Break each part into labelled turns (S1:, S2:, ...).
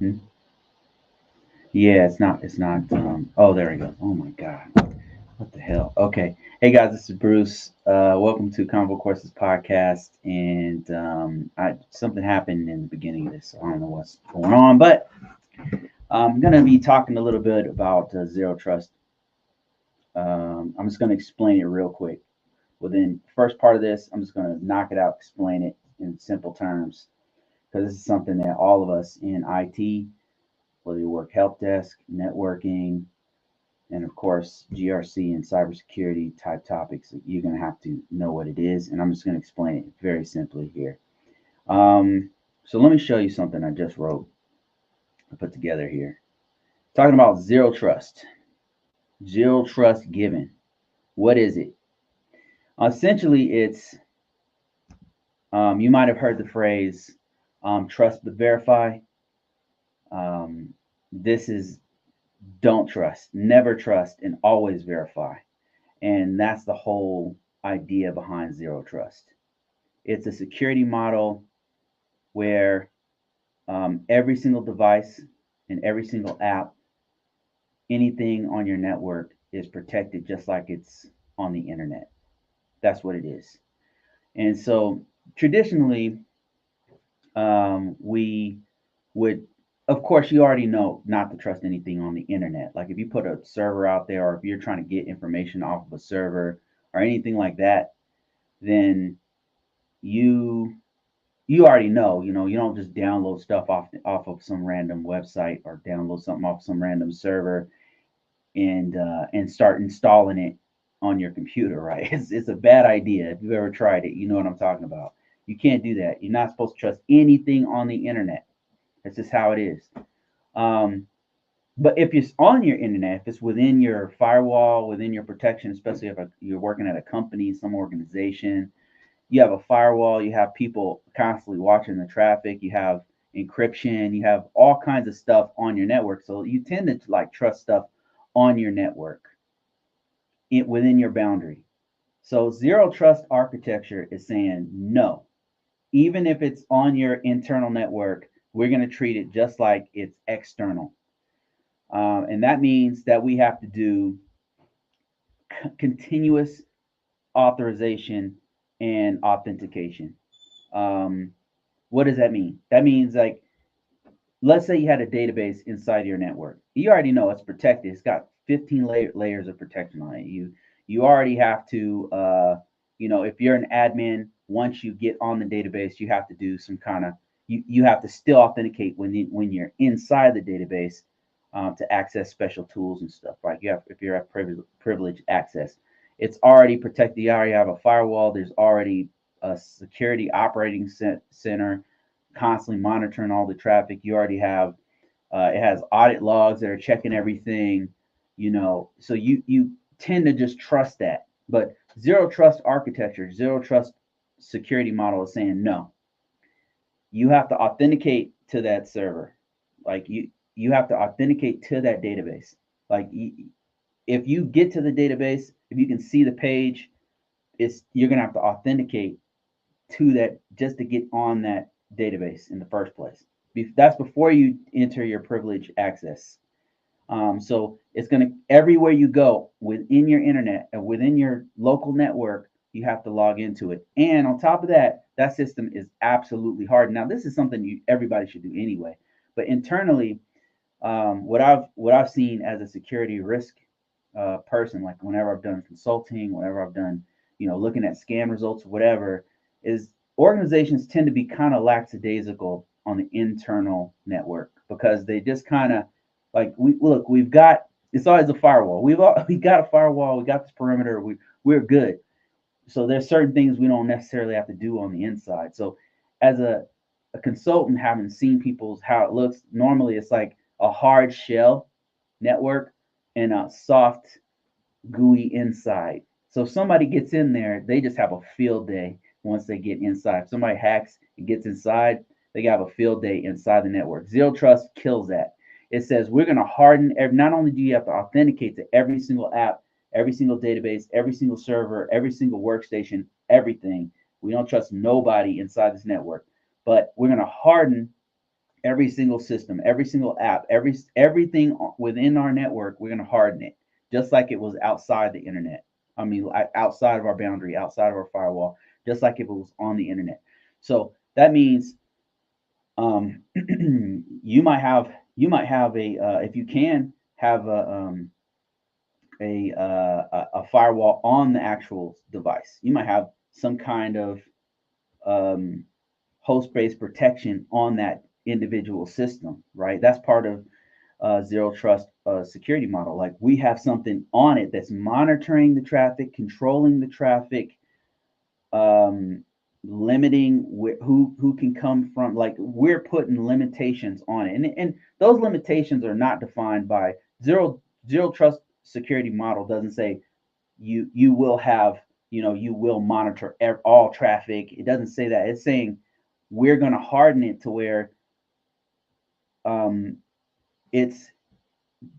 S1: Hmm? Yeah, it's not. It's not. Oh, there we go. Oh my God. What the hell? Okay. Hey guys, this is Bruce. Welcome to Convocourses podcast. And something happened in the beginning of this, so I don't know what's going on, but I'm gonna be talking a little bit about zero trust. I'm just gonna explain it real quick. Within the first part of this, I'm just gonna knock it out, explain it in simple terms, because this is something that all of us in IT, whether you work help desk, networking, and of course GRC and cybersecurity type topics, you're going to have to know what it is, and I'm just going to explain it very simply here. So let me show you something I just wrote, I put together here, talking about zero trust given. What is it? Essentially, it's you might have heard the phrase trust but verify. um, this is don't trust, never trust, and always verify. And that's the whole idea behind zero trust. It's a security model where every single device and every single app, anything on your network is protected just like it's on the internet. That's what it is. And so traditionally, we would, of course, you already know not to trust anything on the internet. Like if you put a server out there, or if you're trying to get information off of a server or anything like that, then you you already know, you don't just download stuff off of some random website or download something off some random server and start installing it on your computer, right? It's a bad idea. If you've ever tried it, you know what I'm talking about. You can't do that. You're not supposed to trust anything on the internet. That's just how it is. Um, but if it's on your internet, if it's within your firewall, within your protection, especially if you're working at a company, some organization, you have a firewall, you have people constantly watching the traffic, you have encryption, you have all kinds of stuff on your network. So you tend to like trust stuff on your network within your boundary. So zero trust architecture is saying no. Even if it's on your internal network, we're going to treat it just like it's external. And that means that we have to do continuous authorization and authentication. Um, what does that mean? That means, like, let's say you had a database inside your network. You already know it's protected. It's got 15 layers of protection on it. You already have to, if you're an admin, once you get on the database, you have to do some kind of you have to still authenticate when you're inside the database to access special tools and stuff. Right? You have if you're at privileged access, it's already protected. You already have a firewall. There's already a security operating center constantly monitoring all the traffic. You already have it has audit logs that are checking everything, so you tend to just trust that. But zero trust architecture, zero trust security model is saying no. You have to authenticate to that server. Like you have to authenticate to that database. Like if you get to the database, if you can see the page, it's you're gonna have to authenticate to that just to get on that database in the first place. That's before you enter your privilege access. So it's going to everywhere you go within your internet and within your local network, you have to log into it. And on top of that, that system is absolutely hard. Now, this is something everybody should do anyway. But internally, what I've seen as a security risk person, like whenever I've done consulting, whenever I've done, looking at scam results, whatever, is organizations tend to be kind of lackadaisical on the internal network because they just kind of like we've got it's always a firewall. We got a firewall. We got this perimeter. We're good. So there's certain things we don't necessarily have to do on the inside. So as a consultant, having seen people's how it looks, normally it's like a hard shell network and a soft gooey inside. So if somebody gets in there, they just have a field day once they get inside. If somebody hacks and gets inside, they have a field day inside the network. Zero trust kills that. It says we're going to harden. Not only do you have to authenticate to every single app, every single database, every single server, every single workstation, everything. We don't trust nobody inside this network, but we're going to harden Every single system, every single app, everything within our network, we're going to harden it, just like it was outside the internet. I mean, outside of our boundary, outside of our firewall, just like if it was on the internet. So that means you might have a if you can have a firewall on the actual device. You might have some kind of um, host-based protection on that individual system, right? That's part of zero trust security model. Like we have something on it that's monitoring the traffic, controlling the traffic, um, limiting who can come from. Like we're putting limitations on it, and those limitations are not defined by zero trust security model. Doesn't say you will have, you will monitor all traffic. It doesn't say that. It's saying we're going to harden it to where um, it's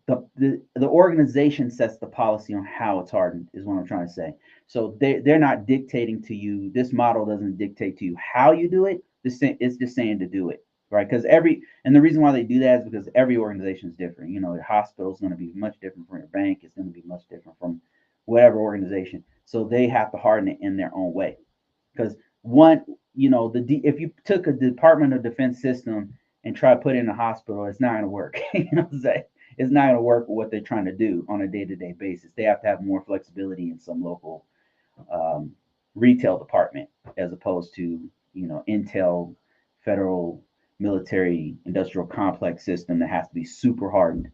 S1: the organization sets the policy on how it's hardened is what I'm trying to say. So they're not dictating to you. This model doesn't dictate to you how you do it. It's just saying to do it, right? Because and the reason why they do that is because every organization is different. Your hospital is going to be much different from your bank. It's going to be much different from whatever organization. So they have to harden it in their own way. Because one, if you took a Department of Defense system and try to put it in a hospital, it's not going to work. What I'm saying? It's not going to work with what they're trying to do on a day-to-day basis. They have to have more flexibility in some local um, retail department as opposed to Intel federal military industrial complex system that has to be super hardened.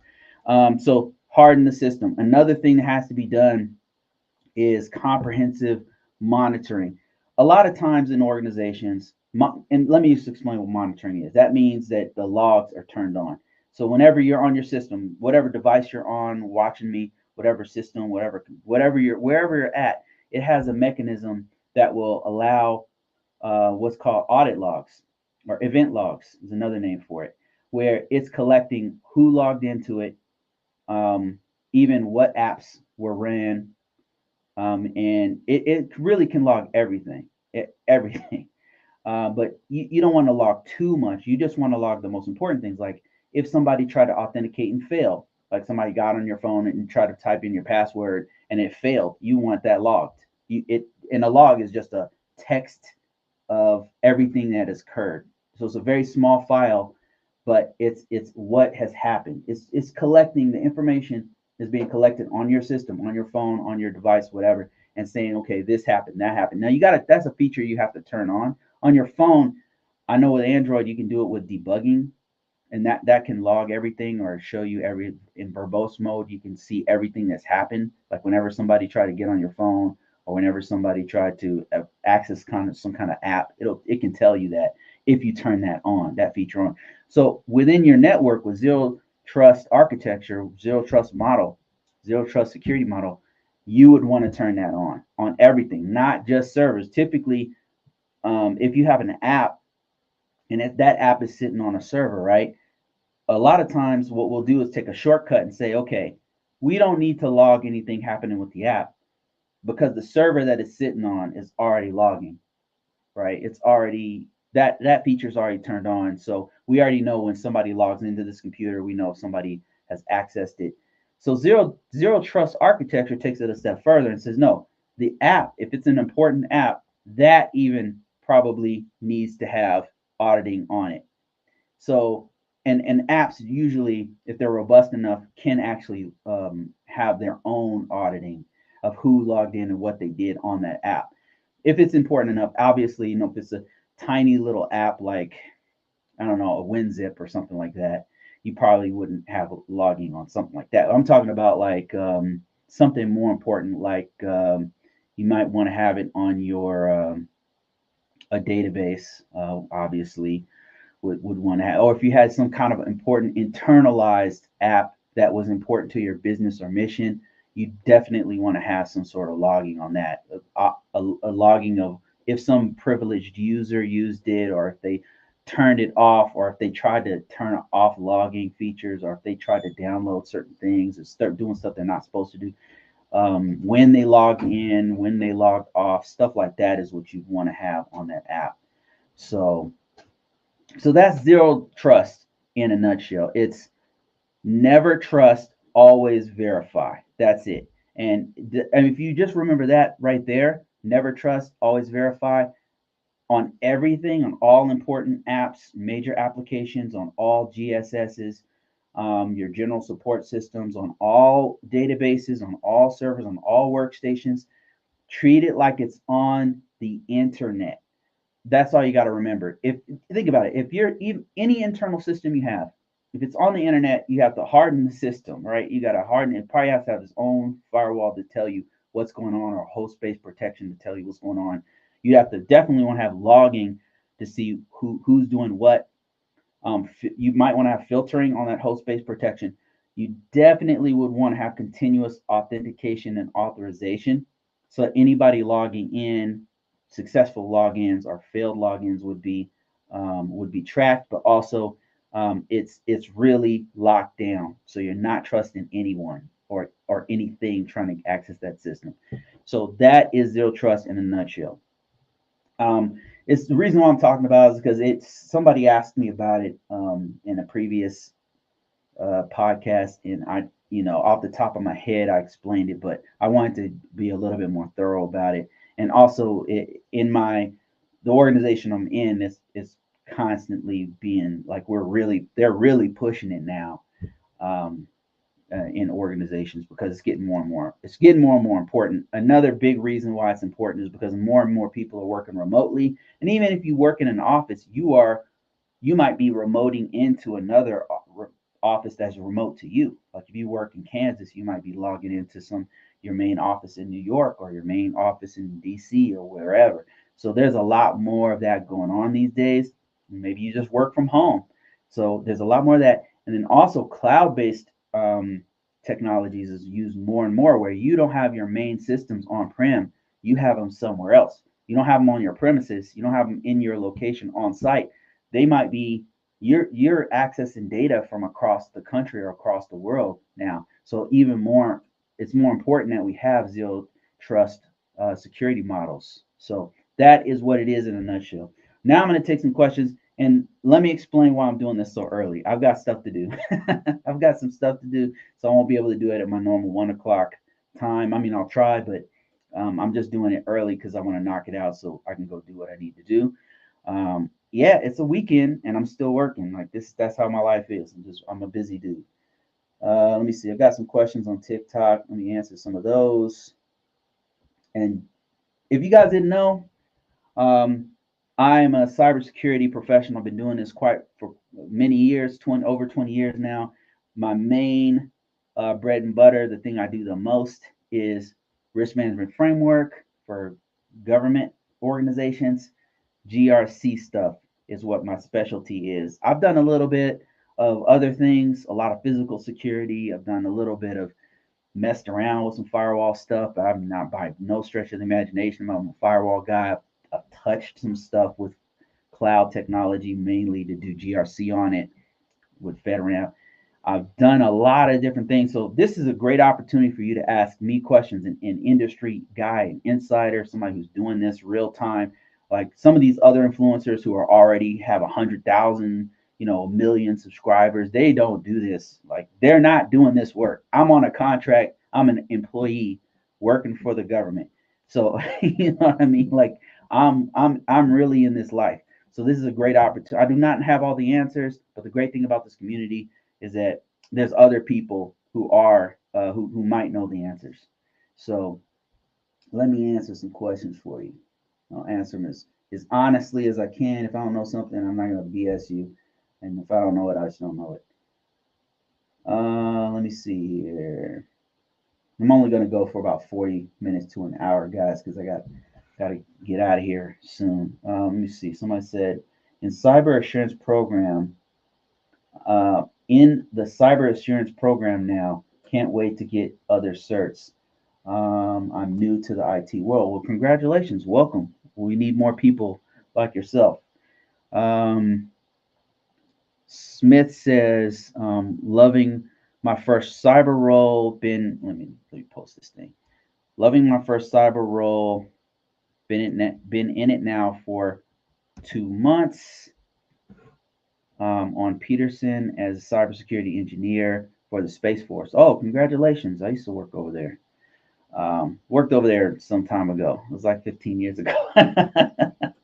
S1: So harden the system. Another thing that has to be done is comprehensive monitoring. A lot of times in organizations, and let me just explain what monitoring is. That means that the logs are turned on. So whenever you're on your system, whatever device you're on, watching me, whatever system, whatever you're wherever you're at, it has a mechanism that will allow what's called audit logs or event logs is another name for it, where it's collecting who logged into it, um, even what apps were ran, and it really can log everything, everything. But you don't want to log too much. You just want to log the most important things. Like if somebody tried to authenticate and failed, like somebody got on your phone and tried to type in your password and it failed, you want that logged. And a log is just a text of everything that has occurred. So it's a very small file, but it's what has happened. It's collecting the information is being collected on your system, on your phone, on your device, whatever, and saying, okay, this happened, that happened. Now you got to that's a feature you have to turn on your phone. I know with Android you can do it with debugging, and that can log everything or show you every in verbose mode. You can see everything that's happened. Like whenever somebody tried to get on your phone or whenever somebody tried to access some kind of app, it can tell you that if you turn that feature on. So within your network with zero trust architecture, zero trust model, zero trust security model, you would want to turn that on everything, not just servers. Typically, if you have an app and if that app is sitting on a server, right? A lot of times what we'll do is take a shortcut and say, okay, we don't need to log anything happening with the app because the server that it's sitting on is already logging, right? It's already that feature is already turned on. So we already know when somebody logs into this computer, we know if somebody has accessed it. So zero trust architecture takes it a step further and says, no, the app, if it's an important app, that even probably needs to have auditing on it. So and apps usually, if they're robust enough, can actually have their own auditing of who logged in and what they did on that app. If it's important enough, obviously, if it's a tiny little app like I don't know a WinZip or something like that, you probably wouldn't have logging on something like that. I'm talking about like something more important, like you might want to have it on your a database, obviously would want to have, or if you had some kind of important internalized app that was important to your business or mission, you definitely want to have some sort of logging on that, a logging of if some privileged user used it, or if they turned it off, or if they tried to turn off logging features, or if they tried to download certain things and start doing stuff they're not supposed to do. When they log in, when they log off, stuff like that is what you want to have on that app. So that's zero trust. in a nutshell. It's never trust, always verify. That's it. And if you just remember that right there, never trust, always verify on everything, on all important apps, major applications, on all GSSs, your general support systems, on all databases, on all servers, on all workstations. Treat it like it's on the internet. That's all you got to remember. If think about it, if you're any internal system you have, if it's on the internet, you have to harden the system, right? You got to harden it. Probably has to have its own firewall to tell you what's going on, or host-based protection to tell you what's going on. You have to definitely want to have logging to see who's doing what. You might want to have filtering on that host-based protection. You definitely would want to have continuous authentication and authorization, so that anybody logging in, successful logins or failed logins would be tracked, but also it's really locked down, so you're not trusting anyone or anything trying to access that system. So that is zero trust in a nutshell. It's the reason why I'm talking about is because it's somebody asked me about it in a previous podcast, and off the top of my head, I explained it, but I wanted to be a little bit more thorough about it. And also, in the organization I'm in, is constantly being like they're really pushing it now. Um, in organizations, because it's getting more and more important. Another big reason why it's important is because more and more people are working remotely, and even if you work in an office, you might be remoting into another office that's remote to you. Like if you work in Kansas, you might be logging into your main office in New York, or your main office in DC, or wherever. So there's a lot more of that going on these days. Maybe you just work from home. So there's a lot more of that. And then also cloud-based technologies is used more and more, where you don't have your main systems on prem, you have them somewhere else. You don't have them on your premises. You don't have them in your location on site. They might be you're accessing data from across the country or across the world now. So even more, it's more important that we have zero trust security models. So that is what it is in a nutshell. Now I'm going to take some questions, and let me explain why I'm doing this so early. I've got stuff to do. I've got some stuff to do, so I won't be able to do it at my normal 1 o'clock time. I mean, I'll try, but I'm just doing it early because I want to knock it out so I can go do what I need to do. Yeah, it's a weekend and I'm still working. Like this, that's how my life is. I'm a busy dude. Let me see. I've got some questions on TikTok. Let me answer some of those. And if you guys didn't know, um, I'm a cybersecurity professional. I've been doing this quite for many years, over 20 years now. My main bread and butter, the thing I do the most, is risk management framework for government organizations. GRC stuff is what my specialty is. I've done a little bit of other things, a lot of physical security. I've done a little bit of messed around with some firewall stuff. I'm not by no stretch of the imagination. I'm a firewall guy. I've touched some stuff with cloud technology, mainly to do GRC on it with FedRAMP. I've done a lot of different things. So this is a great opportunity for you to ask me questions, an industry guy, an insider, somebody who's doing this real time. Like some of these other influencers who are already have 100,000, a million subscribers, they don't do this. Like they're not doing this work. I'm on a contract. I'm an employee working for the government. So you know what I mean? Like I'm really in this life. So this is a great opportunity. I do not have all the answers, but the great thing about this community is that there's other people who are who might know the answers. So let me answer some questions for you. I'll answer them as honestly as I can. If I don't know something, I'm not gonna BS you, and if I don't know it, I just don't know it. Let me see here. I'm only gonna go for about 40 minutes to an hour, guys, because I gotta get out of here soon. Let me see. Somebody said in cyber assurance program, in the cyber assurance program now. Can't wait to get other certs. I'm new to the IT world. Well, congratulations, welcome. We need more people like yourself. Um, Smith says, loving my first cyber role. Let me post this thing. Loving my first cyber role. Been in it now for 2 months. on Peterson as a cybersecurity engineer for the Space Force. Oh, congratulations! I used to work over there. Worked over there some time ago. It was like 15 years ago that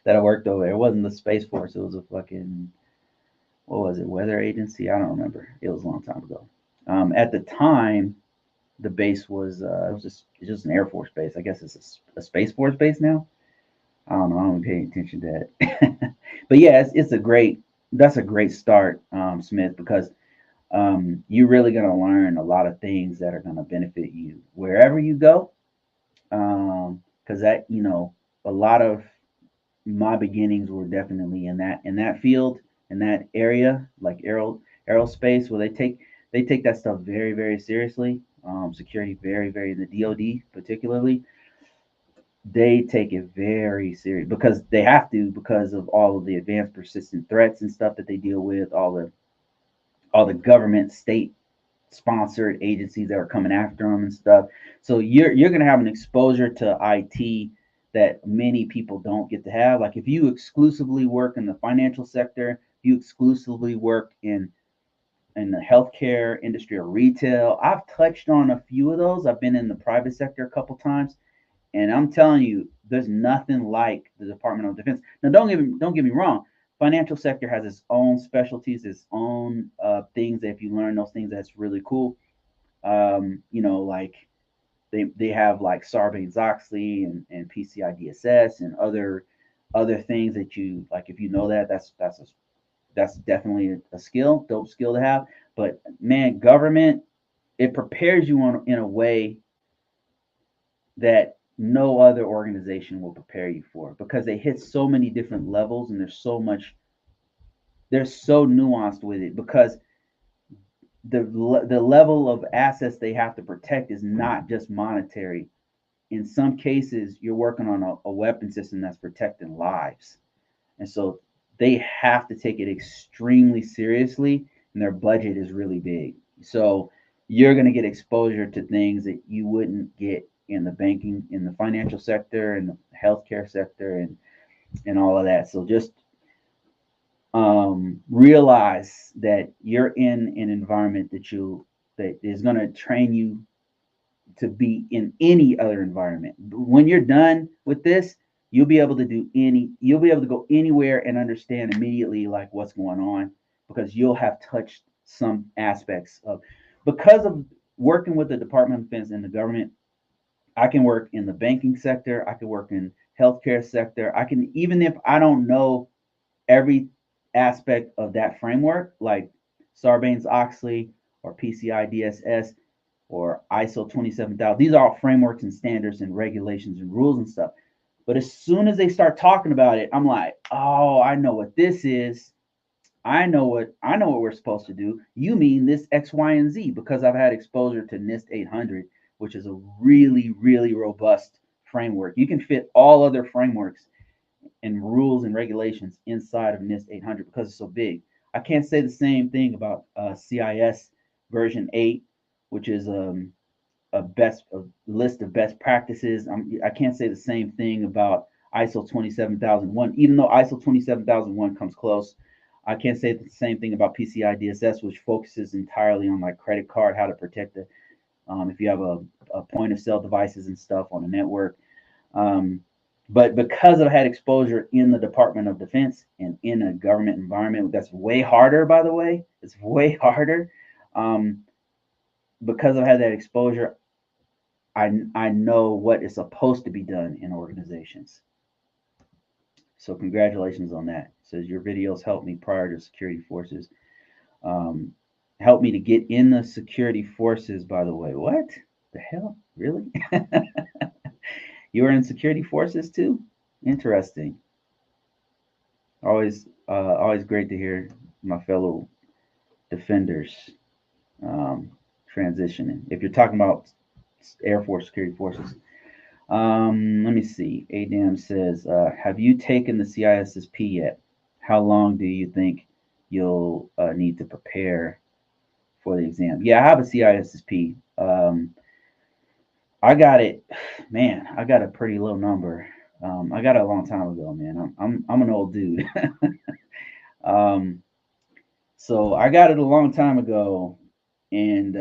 S1: I worked over there. It wasn't the Space Force. It was a fucking, what was it, weather agency? I don't remember. It was a long time ago. At the time, the base was it's just an Air Force base. I guess it's a Space Force base now. I don't know. I don't pay attention to that. But yeah, it's a great. That's a great start, Smith, because you're really going to learn a lot of things that are going to benefit you wherever you go. Because that, a lot of my beginnings were definitely in that field, in that area, like aerospace, where they take that stuff very, very seriously. Security very, very, the DoD particularly, they take it very serious because they have to, because of all of the advanced persistent threats and stuff that they deal with, all the government state sponsored agencies that are coming after them and stuff. So you're going to have an exposure to IT that many people don't get to have. Like if you exclusively work in the financial sector, you exclusively work in the healthcare industry or retail. I've touched on a few of those. I've been in the private sector a couple times, and I'm telling you, there's nothing like the Department of Defense. Now, don't get me wrong. Financial sector has its own specialties, its own things that if you learn those things, that's really cool. Like they have like Sarbanes-Oxley and PCI DSS and other things that you like. If you know that, that's definitely a skill, dope skill to have. But man, government, it prepares you in a way that no other organization will prepare you for, because they hit so many different levels and they're so nuanced with it, because the level of assets they have to protect is not just monetary. In some cases, you're working on a weapon system that's protecting lives, and so they have to take it extremely seriously, and their budget is really big. So you're going to get exposure to things that you wouldn't get in the banking, in the financial sector, and the healthcare sector, and all of that. So just realize that you're in an environment that is going to train you to be in any other environment. When you're done with this, you'll be able to go anywhere and understand immediately like what's going on, because you'll have touched some aspects of, because of working with the Department of Defense and the government. I can work in the banking sector, I can work in healthcare sector. I can, even if I don't know every aspect of that framework, like Sarbanes-Oxley or PCI DSS or ISO 27000. These are all frameworks and standards and regulations and rules and stuff. But as soon as they start talking about it, I'm like, oh, I know what this is. I know what we're supposed to do. You mean this X, Y, and Z, because I've had exposure to NIST 800, which is a really, really robust framework. You can fit all other frameworks and rules and regulations inside of NIST 800 because it's so big. I can't say the same thing about CIS version 8, which is a list of best practices. I can't say the same thing about ISO 27001, even though ISO 27001 comes close. I can't say the same thing about PCI DSS, which focuses entirely on like credit card, how to protect it. If you have a point of sale devices and stuff on a network. Um, but because I've had exposure in the Department of Defense and in a government environment, that's way harder, by the way. It's way harder. Um, because I've had that exposure, I know what is supposed to be done in organizations. So congratulations on that. It says your videos helped me prior to security forces. Um, Helped me to get in the security forces. By the way, what the hell? Really? You were in security forces too? Interesting. Always great to hear my fellow defenders um, transitioning. If you're talking about Air Force security forces, let me see. Adam says, "Have you taken the CISSP yet? How long do you think you'll need to prepare for the exam?" Yeah, I have a CISSP. I got it, man. I got a pretty low number. I got it a long time ago, man. I'm an old dude. um, So I got it a long time ago, and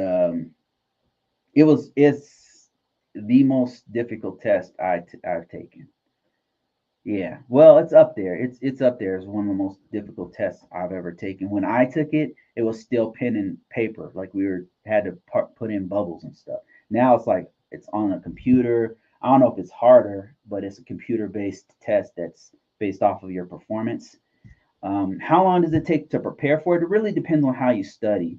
S1: it's the most difficult test I've taken. Yeah, well, it's up there. It's up there as one of the most difficult tests I've ever taken. When I took it, it was still pen and paper, like we were had to put in bubbles and stuff. Now it's like it's on a computer. I don't know if it's harder, but it's a computer-based test that's based off of your performance. How long does it take to prepare for it? It really depends on how you study.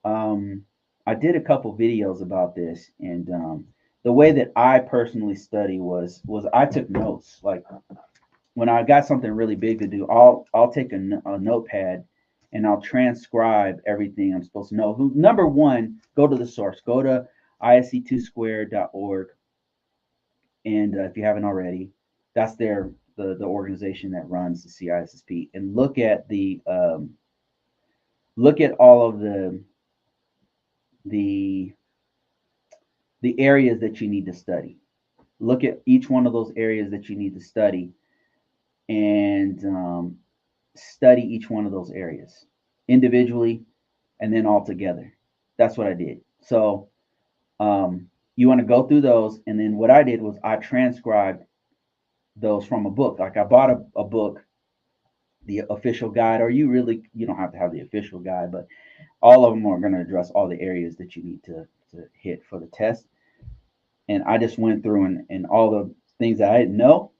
S1: Um, I did a couple videos about this, and the way that I personally study was I took notes. Like when I got something really big to do, I'll take a notepad and I'll transcribe everything I'm supposed to know. Number one, go to the source. Go to isc2squared.org, and if you haven't already, that's the organization that runs the CISSP, and look at all of the the areas that you need to study. Look at each one of those areas that you need to study, and study each one of those areas individually and then all together. That's what I did. So you want to go through those, and then what I did was I transcribed those from a book. Like I bought a book, the official guide, or you don't have to have the official guide, but all of them are going to address all the areas that you need to hit for the test. And I just went through and all the things that I didn't know.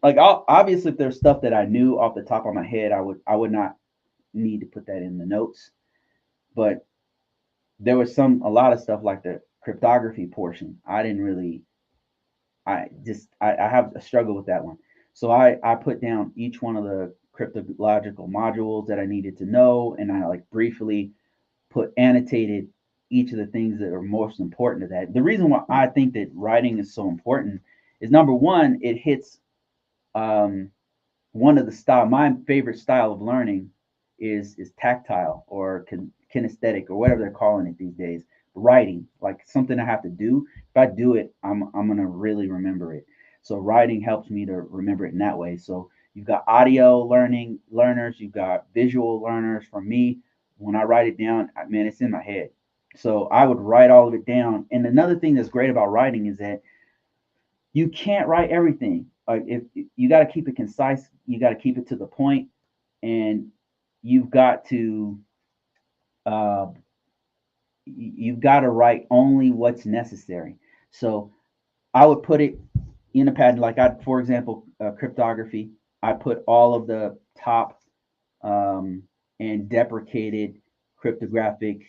S1: Like obviously, if there's stuff that I knew off the top of my head, I would not need to put that in the notes. But there was a lot of stuff like the cryptography portion. I didn't really. I have a struggle with that one. So I put down each one of the cryptological modules that I needed to know, and I like briefly put annotated each of the things that are most important to that. The reason why I think that writing is so important is number one, it hits um, one of the style. My favorite style of learning is tactile or kinesthetic or whatever they're calling it these days. Writing, like something I have to do. If I do it, I'm gonna really remember it. So writing helps me to remember it in that way. So you've got audio learning learners, you've got visual learners. For me, when I write it down, man, it's in my head. So I would write all of it down. And another thing that's great about writing is that you can't write everything. Like if you got to keep it concise, you got to keep it to the point, and you've got to uh, you've got to write only what's necessary. So I would put it in a pattern like for example, cryptography. I put all of the top um, and deprecated cryptographic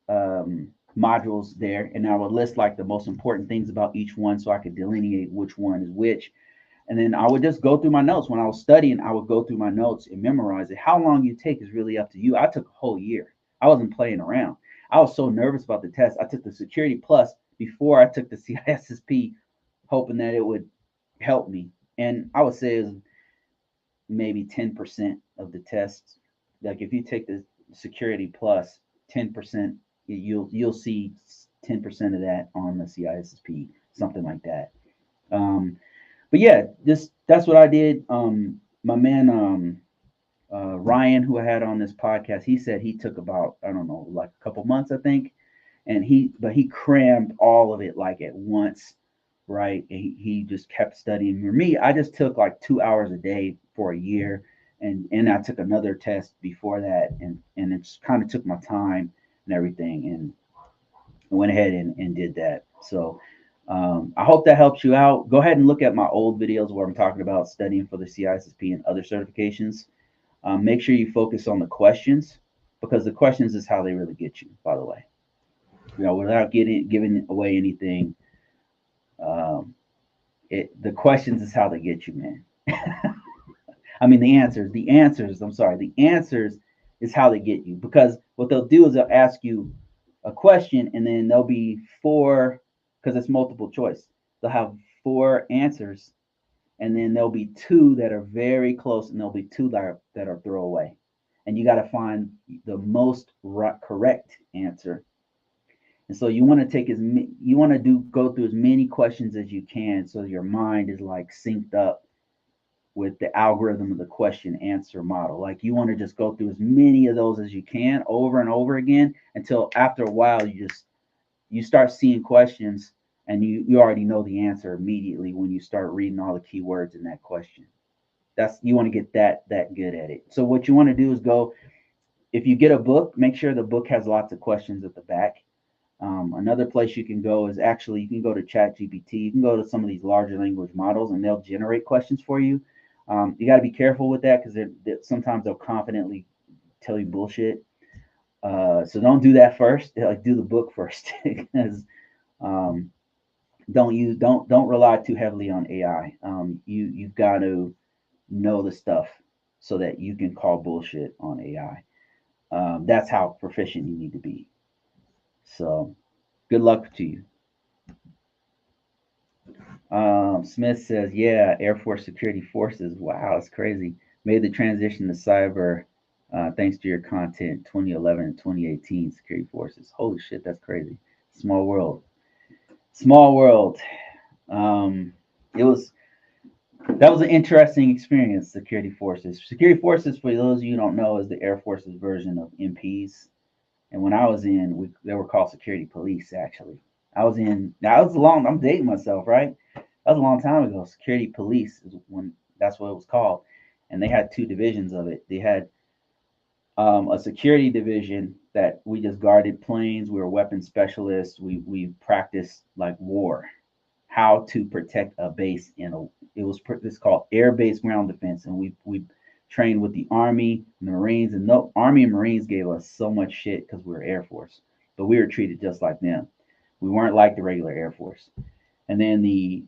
S1: modules there, and I would list like the most important things about each one, so I could delineate which one is which. And then I would just go through my notes. When I was studying, I would go through my notes and memorize it. How long you take is really up to you. I took a whole year. I wasn't playing around. I was so nervous about the test. I took the Security Plus before I took the CISSP, hoping that it would help me. And I would say it was maybe 10% of the tests. Like if you take the Security Plus, 10%, you'll see 10% of that on the CISSP, something like that. Um, but yeah, that's what I did. My man Ryan, who I had on this podcast, he said he took about I don't know, like a couple months, I think, and he crammed all of it like at once, right? And he just kept studying. For me, I just took like 2 hours a day for a year, and I took another test before that, and it just kind of took my time and everything, and I went ahead and did that. So I hope that helps you out. Go ahead and look at my old videos where I'm talking about studying for the CISSP and other certifications. Make sure you focus on the questions because the questions is how they really get you. By the way, without giving away anything, um, the questions is how they get you, man. I mean the answers. The answers. I'm sorry. The answers is how they get you because what they'll do is they'll ask you a question and then there'll be four because it's multiple choice. They'll have four answers and then there'll be two that are very close and there'll be two that are throwaway, and you got to find the most correct answer. And so you want to you want to do go through as many questions as you can so your mind is like synced up with the algorithm of the question answer model. Like you want to just go through as many of those as you can over and over again until after a while you start seeing questions and you already know the answer immediately when you start reading all the keywords in that question. That's you want to get that good at it. So what you want to do is go, if you get a book, make sure the book has lots of questions at the back. Another place you can go is actually you can go to Chat GPT. You can go to some of these larger language models and they'll generate questions for you. You got to be careful with that because sometimes they'll confidently tell you bullshit. So don't do that first. Like do the book first because um, don't rely too heavily on AI. You've got to know the stuff so that you can call bullshit on AI. That's how proficient you need to be. So good luck to you. Smith says, yeah, Air Force Security Forces. Wow, that's crazy. Made the transition to cyber thanks to your content 2011 and 2018 Security Forces. Holy shit, that's crazy. Small world. Small world. Um, it was that was an interesting experience. Security Forces. Security Forces, for those of you who don't know, is the Air Force's version of MPs. And when I was in, they were called security police. Actually, I was in. Now that was a long. I'm dating myself, right? That was a long time ago. Security police is when that's what it was called, and they had two divisions of it. They had a security division that we just guarded planes. We were weapons specialists. We practiced like war, how to protect a base in a. It was it's called air base ground defense, and we trained with the Army and the Marines, and the Army and Marines gave us so much shit because we were Air Force, but we were treated just like them. We weren't like the regular Air Force. And then the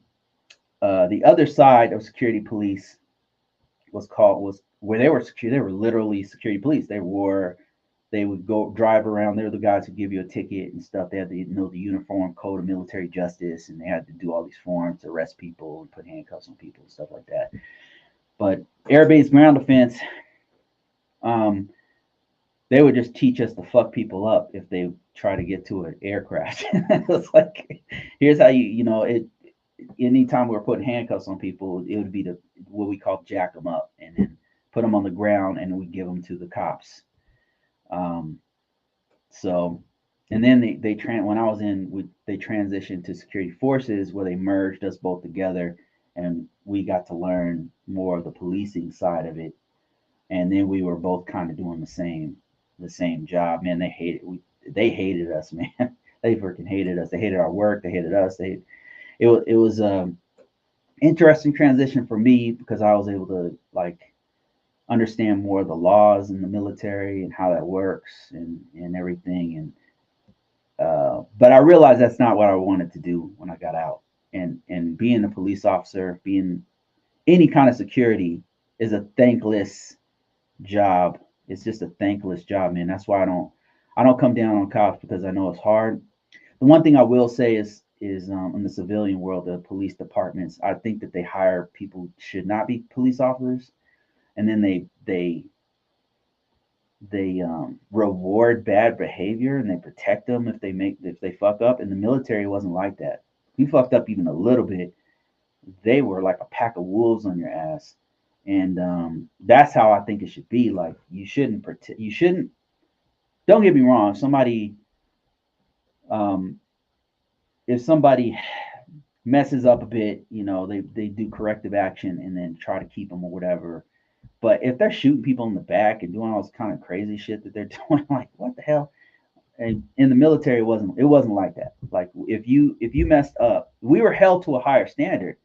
S1: other side of security police was where they were secure. They were literally security police. They would go drive around. They were the guys who give you a ticket and stuff. They had to know the uniform code of military justice, and they had to do all these forms to arrest people and put handcuffs on people and stuff like that. But air base ground defense, um, they would just teach us to fuck people up if they try to get to an aircraft. It's like, here's how it. Anytime we were putting handcuffs on people, it would be what we call jack them up, and then put them on the ground, and we give them to the cops. Um, so, and then when I was in, they transitioned to security forces where they merged us both together, and we got to learn more of the policing side of it. And then we were both kind of doing the same job. Man, they hated us, man. They freaking hated us. They hated our work. They hated us. It was interesting transition for me because I was able to like understand more of the laws in the military and how that works and everything. But I realized that's not what I wanted to do when I got out. And being a police officer, being any kind of security is a thankless job. It's just a thankless job, man. That's why I don't come down on cops because I know it's hard. The one thing I will say is in the civilian world, the police departments, I think that they hire people who should not be police officers, and then they reward bad behavior and they protect them if they fuck up. And the military wasn't like that. If you fucked up even a little bit, they were like a pack of wolves on your ass. And that's how I think it should be. Like you shouldn't protect. You shouldn't. Don't get me wrong. Um, if somebody messes up a bit, they do corrective action and then try to keep them or whatever. But if they're shooting people in the back and doing all this kind of crazy shit that they're doing, like what the hell? And in the military, it wasn't like that. Like if you messed up, we were held to a higher standard,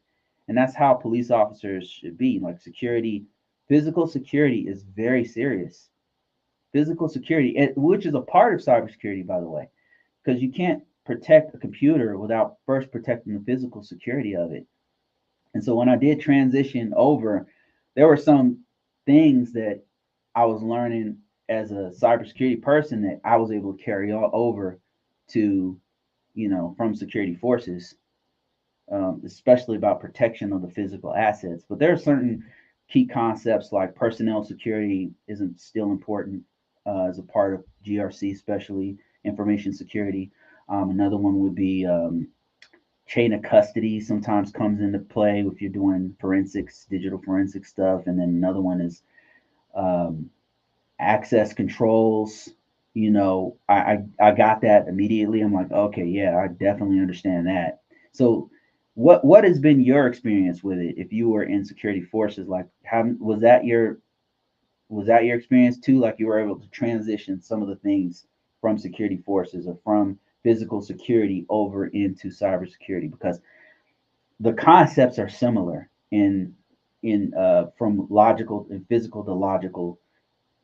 S1: and that's how police officers should be. Like security, physical security is very serious. Physical security, which is a part of cybersecurity, by the way, because you can't protect a computer without first protecting the physical security of it. And so when I did transition over, there were some things that I was learning as a cybersecurity person that I was able to carry all over to, from security forces, especially about protection of the physical assets. But there are certain key concepts like personnel security isn't still important as a part of GRC, especially information security. Another one would be Chain of custody sometimes comes into play if you're doing forensics, digital forensic stuff, and then another one is um, access controls. I got that immediately. I'm like, okay, yeah, I definitely understand that. So, what has been your experience with it? If you were in security forces, like, how was that your experience too? Like, you were able to transition some of the things from security forces or from physical security over into cybersecurity because the concepts are similar in from logical and physical to logical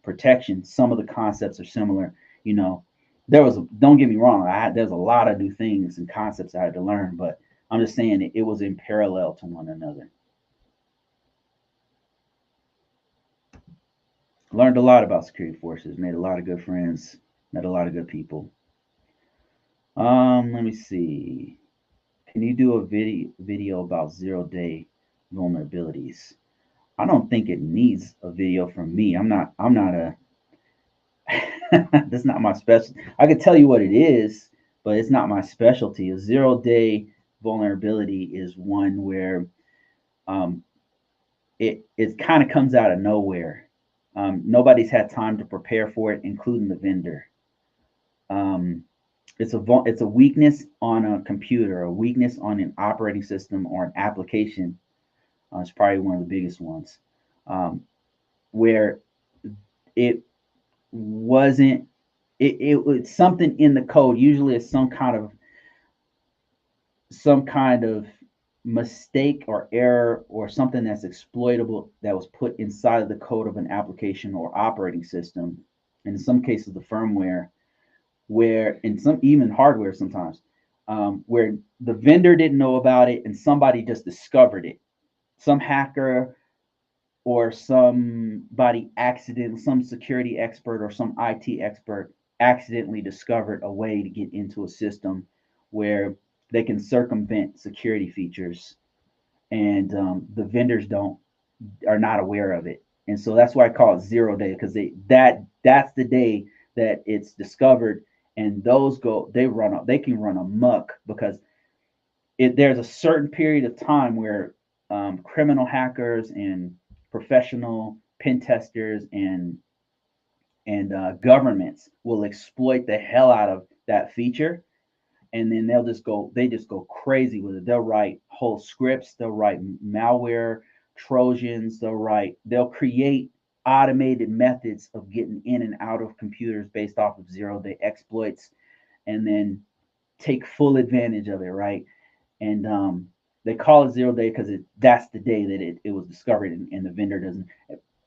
S1: protection. Some of the concepts are similar. You know, don't get me wrong. There's a lot of new things and concepts I had to learn, but I'm just saying it was in parallel to one another. Learned a lot about security forces. Made a lot of good friends. Met a lot of good people. Let me see. Can you do a video about 0 day vulnerabilities? I don't think it needs a video from me. I'm not a that's not my special. I could tell you what it is, but it's not my specialty. A 0 day vulnerability is one where um, it kind of comes out of nowhere. Nobody's had time to prepare for it, including the vendor. Um, it's a weakness on a computer, a weakness on an operating system or an application. It's probably one of the biggest ones, where it wasn't it was something in the code. Usually it's some kind of mistake or error or something that's exploitable that was put inside of the code of an application or operating system, and in some cases the firmware, where in some even hardware sometimes, where the vendor didn't know about it and somebody just discovered it. Some hacker or some security expert or some IT expert accidentally discovered a way to get into a system where they can circumvent security features, and the vendors don't are not aware of it. And so that's why I call it 0 day, because that's the day that it's discovered, and they can run amok because there's a certain period of time where criminal hackers and professional pen testers and governments will exploit the hell out of that feature, and then they just go crazy with it. They'll write whole scripts, they'll write malware trojans, they'll create automated methods of getting in and out of computers based off of 0 day exploits, and then take full advantage of it, right? And they call it 0 day because that's the day that it was discovered, and the vendor doesn't.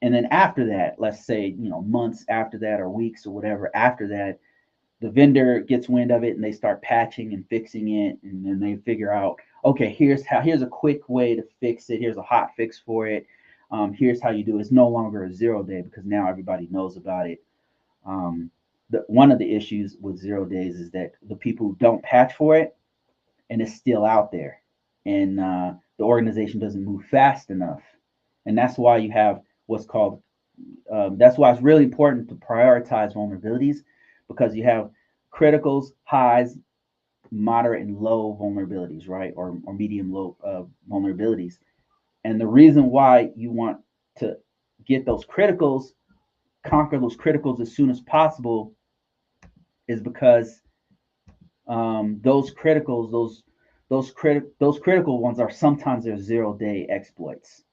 S1: And then after that, let's say months after that or weeks or whatever after that, the vendor gets wind of it and they start patching and fixing it, and then they figure out, okay, here's a quick way to fix it. Here's a hot fix for it. Here's how you do it. It's no longer a 0 day because now everybody knows about it. One of the issues with 0 days is that the people who don't patch for it, and it's still out there, and the organization doesn't move fast enough, and that's why you have what's called. That's why it's really important to prioritize vulnerabilities, because you have criticals, highs, moderate, and low vulnerabilities, right, or medium low vulnerabilities. And the reason why you want to get those criticals, conquer those criticals as soon as possible, is because those critical ones are sometimes their 0 day exploits,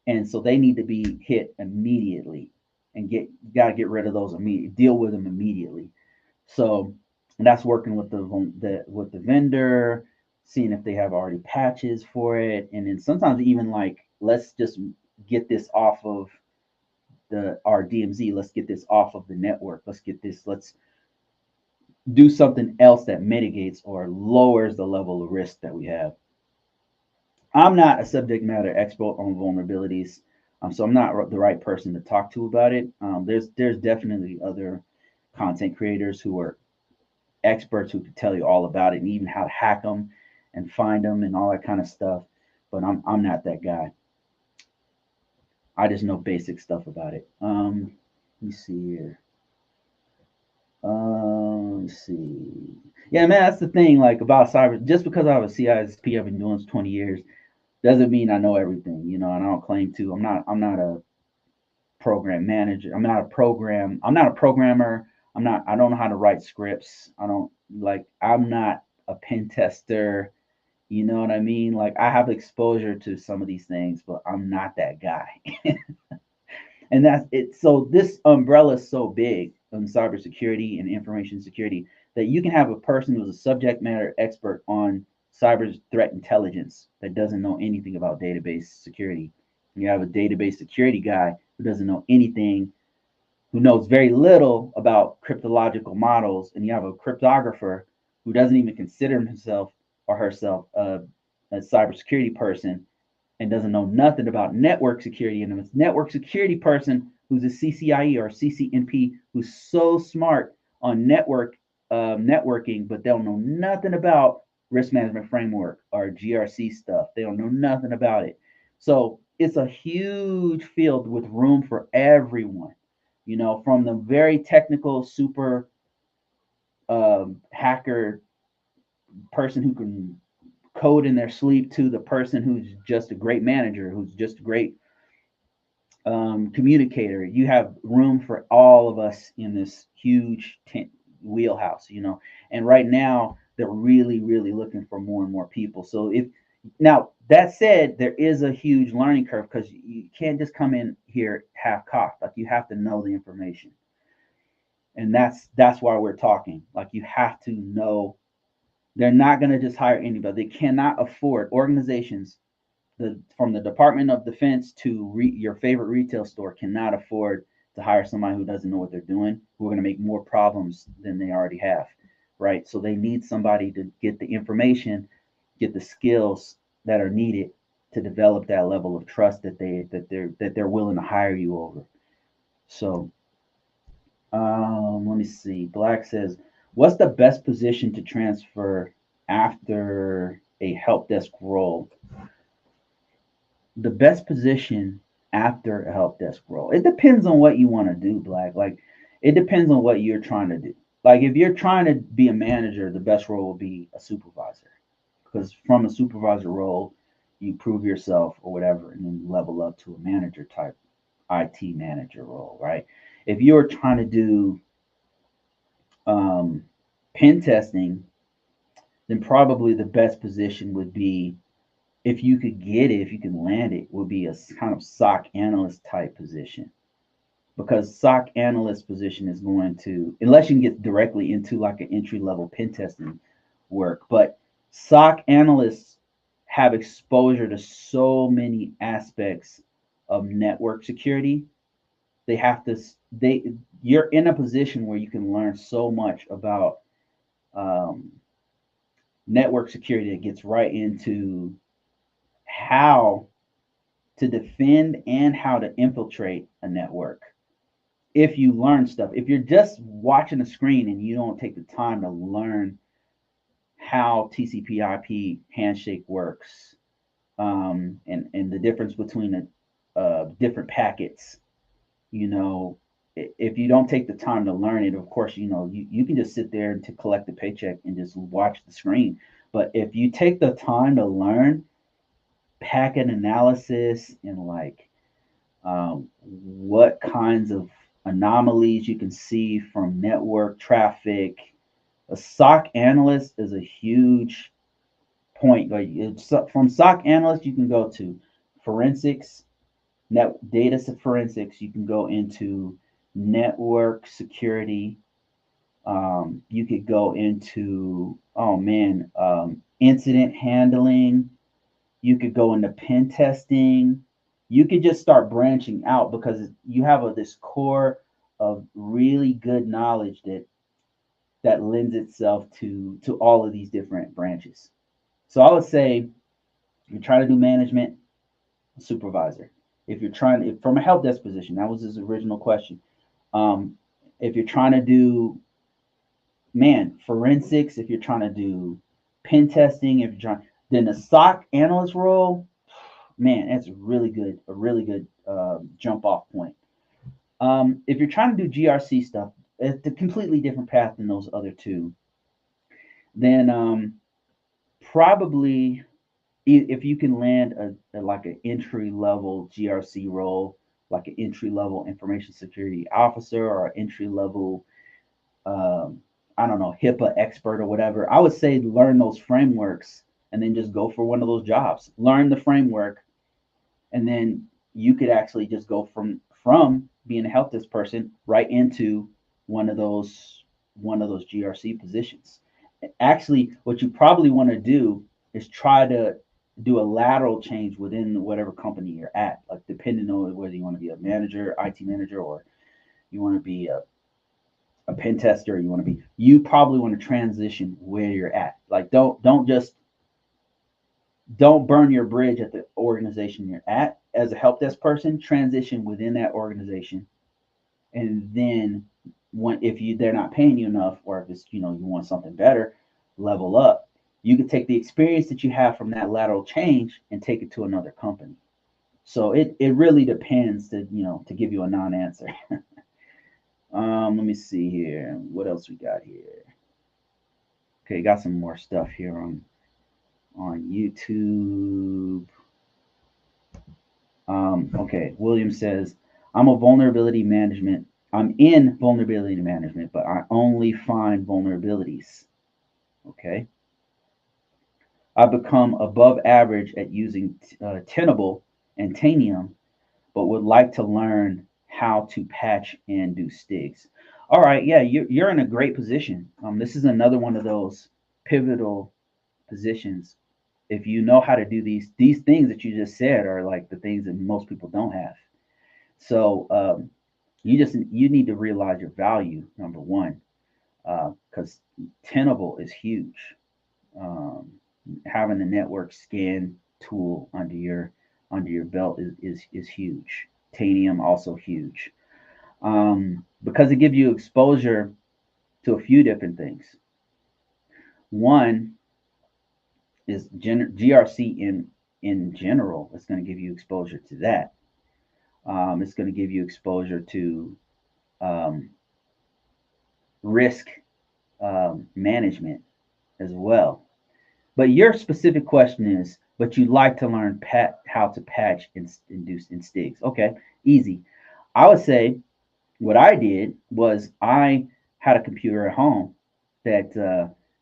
S1: and so they need to be hit immediately, and got to get rid of those immediately, deal with them immediately. So that's working with the vendor, seeing if they have already patches for it, and then sometimes even like, let's just get this off of our DMZ. Let's get this off of the network. Let's do something else that mitigates or lowers the level of risk that we have. I'm not a subject matter expert on vulnerabilities, so I'm not the right person to talk to about it. There's definitely other content creators who are experts who could tell you all about it, and even how to hack them and find them and all that kind of stuff. But I'm not that guy. I just know basic stuff about it. Let me see here. Let's see. Yeah, man, that's the thing. Like about cyber, just because I have a CISP, I've been doing this 20 years, doesn't mean I know everything. You know, and I don't claim to. I'm not a program manager. I'm not a program. I'm not a programmer. I'm not. I don't know how to write scripts. I don't like. I'm not a pen tester. You know what I mean? Like I have exposure to some of these things, but I'm not that guy. And that's it. So this umbrella is so big on cybersecurity and information security that you can have a person who's a subject matter expert on cyber threat intelligence that doesn't know anything about database security. You have a database security guy who doesn't know anything, who knows very little about cryptological models, and you have a cryptographer who doesn't even consider himself or herself a cybersecurity person and doesn't know nothing about network security, and it's network security person who's a CCIE or CCNP who's so smart on networking, but they'll know nothing about risk management framework or GRC stuff. They don't know nothing about it. So it's a huge field with room for everyone. You know, from the very technical super hacker person who can code in their sleep to the person who's just a great manager, who's just a great communicator. You have room for all of us in this huge wheelhouse, you know. And right now, they're really, really looking for more and more people. So if now that said, there is a huge learning curve because you can't just come in here half cocked. Like you have to know the information, and that's why we're talking. Like you have to know. They're not going to just hire anybody. They cannot afford organizations from the Department of Defense to your favorite retail store cannot afford to hire somebody who doesn't know what they're doing, who are going to make more problems than they already have, right? So they need somebody to get the information, get the skills that are needed to develop that level of trust that they're willing to hire you over. So let me see. Black says, "What's the best position to transfer after a help desk role?" The best position after a help desk role. It depends on what you want to do, Black. Like it depends on what you're trying to do. Like if you're trying to be a manager, the best role will be a supervisor. Because from a supervisor role, you prove yourself or whatever and then level up to a manager type IT manager role, right? If you're trying to do um, pen testing, then probably the best position would be if you could get it, if you can land it, would be a kind of SOC analyst type position. Because SOC analyst position is going to, unless you can get directly into like an entry level pen testing work, but SOC analysts have exposure to so many aspects of network security. They have to, they, you're in a position where you can learn so much about um, network security that gets right into how to defend and how to infiltrate a network. If you learn stuff, if you're just watching a screen and you don't take the time to learn how TCP/IP handshake works, and the difference between different packets, you know, if you don't take the time to learn it, of course, you know, you can just sit there to collect a paycheck and just watch the screen. But if you take the time to learn packet analysis and like what kinds of anomalies you can see from network traffic. A SOC analyst is a huge point. Like it's, from SOC analyst, you can go to forensics, net data forensics. You can go into network security. You could go into incident handling. You could go into pen testing. You could just start branching out because you have this core of really good knowledge that lends itself to all of these different branches. So I would say you're trying to do management, supervisor. If you're trying to, from a help desk position, that was his original question. Um, if you're trying to do forensics, if you're trying to do pen testing, if you're trying, then the SOC analyst role, man, that's a really good jump off point. If you're trying to do GRC stuff, it's a completely different path than those other two. Then probably if you can land like an entry level GRC role, like an entry level information security officer or an entry level, I don't know, HIPAA expert or whatever, I would say learn those frameworks and then just go for one of those jobs. Learn the framework, and then you could actually just go from being a help desk person right into one of those one of those GRC positions. Actually, what you probably want to do is try to do a lateral change within whatever company you're at, like depending on whether you want to be a manager, IT manager, or you want to be a pen tester, you want to be, you probably want to transition where you're at. Like don't burn your bridge at the organization you're at as a help desk person. Transition within that organization, and then when if you they're not paying you enough, or if it's you want something better, level up. You could take the experience that you have from that lateral change and take it to another company. So it really depends to give you a non-answer. Let me see here. What else we got here? Okay, got some more stuff here on YouTube. Okay, William says, I'm a vulnerability management. I'm in vulnerability management, but I only find vulnerabilities. Okay. I've become above average at using Tenable and Tanium, but would like to learn how to patch and do stigs. All right, yeah, you're in a great position. This is another one of those pivotal positions. If you know how to do these things that you just said are like the things that most people don't have. So you need to realize your value, number one, because Tenable is huge. Um, Having a network scan tool under your belt is huge. Tanium also huge, because it gives you exposure to a few different things. One is GRC in general. It's going to give you exposure to that. It's going to give you exposure to um, risk management as well. But your specific question is, but you'd like to learn how to patch and do in STIGs. Okay, easy. I would say what I did was I had a computer at home that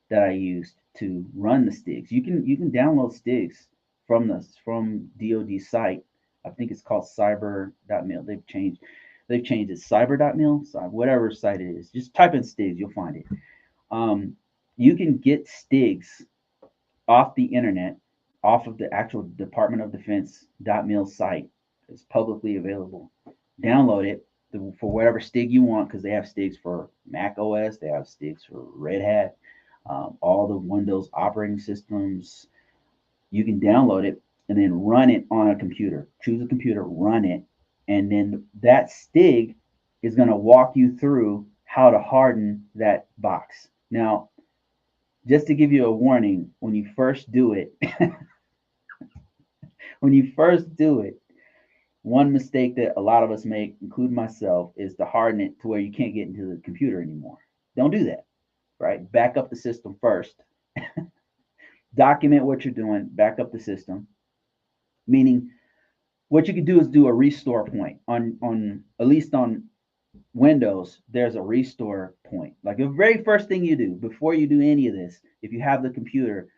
S1: that I used to run the STIGs. You can download STIGs from DoD site. I think it's called cyber.mil. They've changed it, cyber.mil, whatever site it is. Just type in STIGs, you'll find it. Um, you can get STIGs off the internet, off of the actual Department of Defense.mil site. It's publicly available. Download it for whatever STIG you want, because they have STIGs for Mac OS, they have STIGs for Red Hat, all the Windows operating systems. You can download it and then run it on a computer. Choose a computer, run it, and then that STIG is going to walk you through how to harden that box. Now, just to give you a warning, when you first do it, when you first do it, one mistake that a lot of us make, including myself, is to harden it to where you can't get into the computer anymore. Don't do that, right? Back up the system first. Document what you're doing, back up the system. Meaning, what you can do is do a restore point on at least on Windows. There's a restore point. Like the very first thing you do before you do any of this, if you have the computer,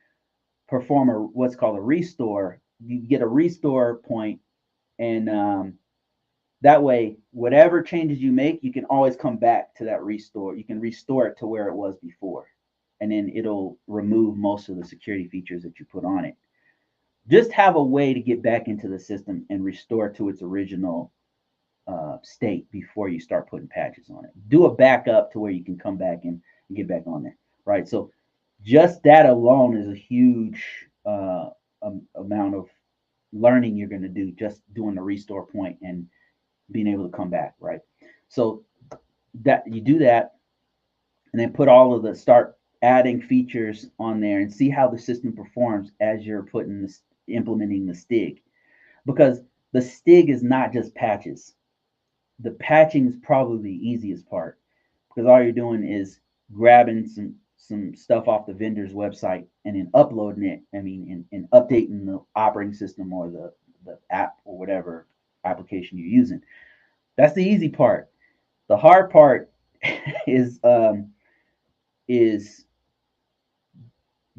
S1: perform what's called a restore. You get a restore point, and that way, whatever changes you make, you can always come back to that restore. You can restore it to where it was before, and then it'll remove most of the security features that you put on it. Just have a way to get back into the system and restore to its original state before you start putting patches on it. Do a backup to where you can come back and get back on there, right? So just that alone is a huge amount of learning you're going to do, just doing the restore point and being able to come back, right? So that you do that, and then put all of the start adding features on there and see how the system performs as you're putting this implementing the STIG, because the STIG is not just patches. The patching is probably the easiest part, because all you're doing is grabbing some stuff off the vendor's website and then uploading it. I mean, and updating the operating system or the app or whatever application you're using. That's the easy part. The hard part is is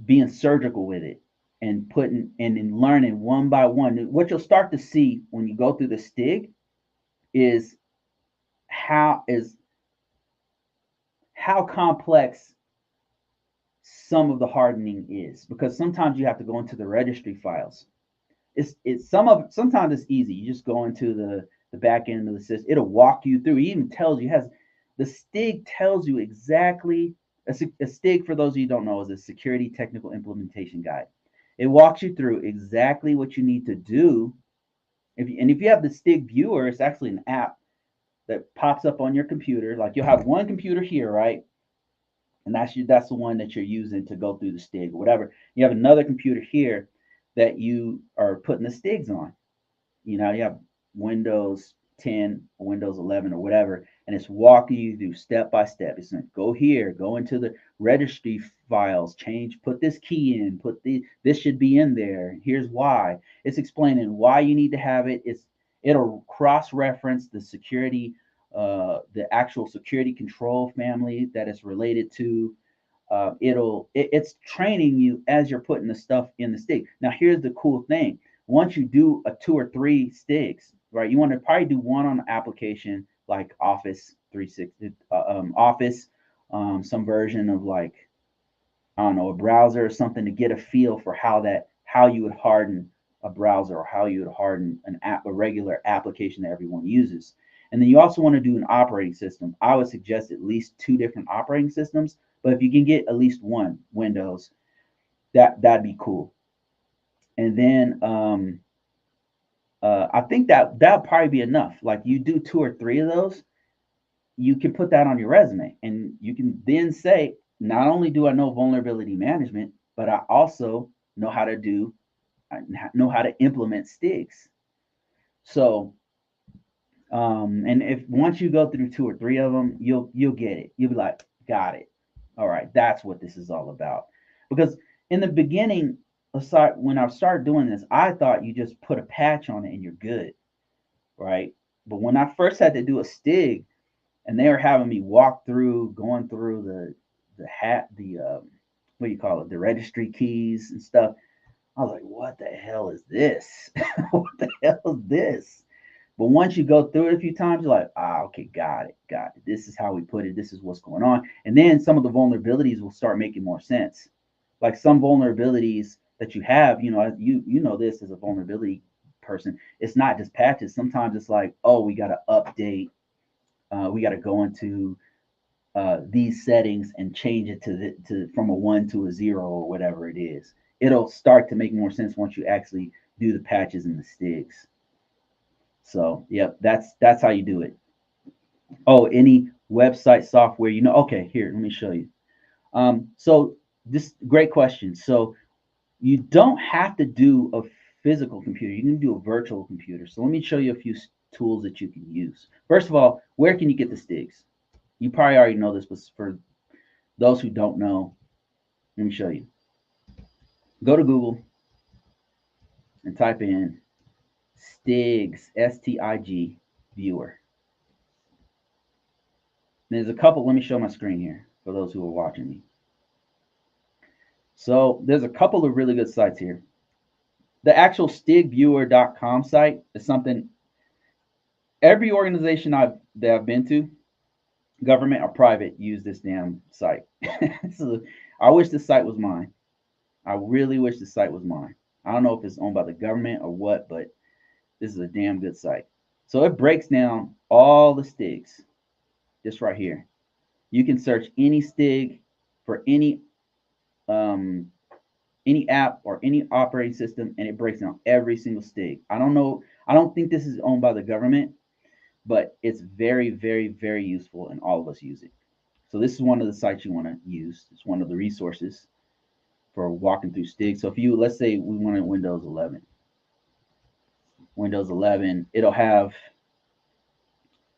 S1: being surgical with it and putting and then learning one by one. What you'll start to see when you go through the STIG is how is how complex some of the hardening is, because sometimes you have to go into the registry files. It's sometimes it's easy. You just go into the back end of the system. It'll walk you through. It even tells you has the STIG tells you exactly a STIG, for those of you who don't know, is a security technical implementation guide. It walks you through exactly what you need to do. If you have the STIG viewer, it's actually an app that pops up on your computer. Like you'll have one computer here, right? And that's the one that you're using to go through the STIG or whatever. You have another computer here that you are putting the STIGs on. You have Windows 10 or Windows 11 or whatever, and it's walking you through step by step. It's like, go here, go into the registry files, put this key in, this should be in there. Here's why. It's explaining why you need to have it. It'll cross-reference the actual security control family that it's related to. It's training you as you're putting the stuff in the STIG. Now, here's the cool thing. Once you do a 2 or 3 STIGs, right, you want to probably do one on an application like Office 360, Office, some version of like, I don't know, a browser or something, to get a feel for how you would harden a browser or how you would harden a regular application that everyone uses. And then you also want to do an operating system. I would suggest at least 2 different operating systems, but if you can get at least one Windows, that'd be cool. And then I think that'll probably be enough. Like you do 2 or 3 of those, you can put that on your resume, and you can then say, not only do I know vulnerability management, but I also know how to implement STIGs. So, and if once you go through 2 or 3 of them, you'll get it. You'll be like, got it. All right, that's what this is all about. Because in the beginning, aside when I started doing this, I thought you just put a patch on it and you're good, right? But when I first had to do a STIG, and they were having me going through the what do you call it, the registry keys and stuff. I was like, what the hell is this? What the hell is this? But once you go through it a few times, you're like, okay, got it. This is how we put it. This is what's going on. And then some of the vulnerabilities will start making more sense. Like some vulnerabilities that you have, you know this as a vulnerability person. It's not just patches. Sometimes it's like, oh, we got to update. We got to go into these settings and change it to from a 1 to a 0 or whatever it is. It'll start to make more sense once you actually do the patches and the STIGs. So, yep, that's how you do it. Oh, any website software, okay, here, let me show you. So this great question. So you don't have to do a physical computer. You can do a virtual computer. So let me show you a few tools that you can use. First of all, where can you get the STIGs? You probably already know this, but for those who don't know, let me show you. Go to Google and type in STIGs, STIG viewer. There's a couple. Let me show my screen here for those who are watching me. So there's a couple of really good sites here. The actual stigviewer.com site is something every organization that I've been to, government or private, use this damn site. So I wish this site was mine. I really wish the site was mine. I don't know if it's owned by the government or what, but this is a damn good site. So it breaks down all the STIGs just right here. You can search any STIG for any app or any operating system, and it breaks down every single STIG. I don't know. I don't think this is owned by the government, but it's very, very, very useful, and all of us use it. So this is one of the sites you want to use. It's one of the resources for walking through STIG. So if let's say we wanted Windows 11. Windows 11, it'll have,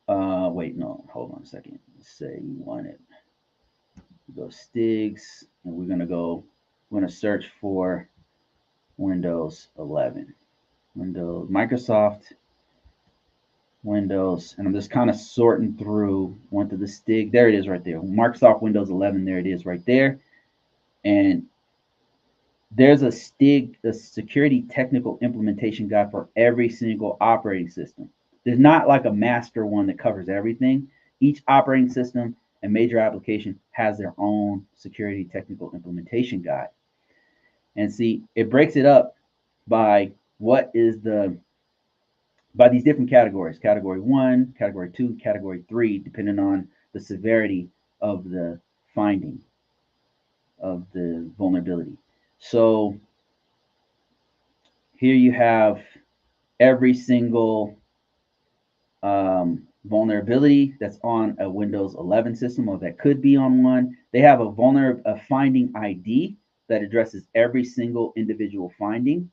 S1: wait, no, hold on a second. Let's say we wanted Go STIGs, and we're going to search for Windows 11. Windows, Microsoft Windows, and I'm just kind of sorting through. Went to the STIG. There it is right there. Microsoft Windows 11. There it is right there. And there's a STIG, the Security Technical Implementation Guide for every single operating system. There's not like a master one that covers everything. Each operating system and major application has their own Security Technical Implementation Guide. And see, it breaks it up by what is by these different categories: category 1, category 2, category 3, depending on the severity of the finding of the vulnerability. So here you have every single vulnerability that's on a Windows 11 system or that could be on one. They have a finding ID that addresses every single individual finding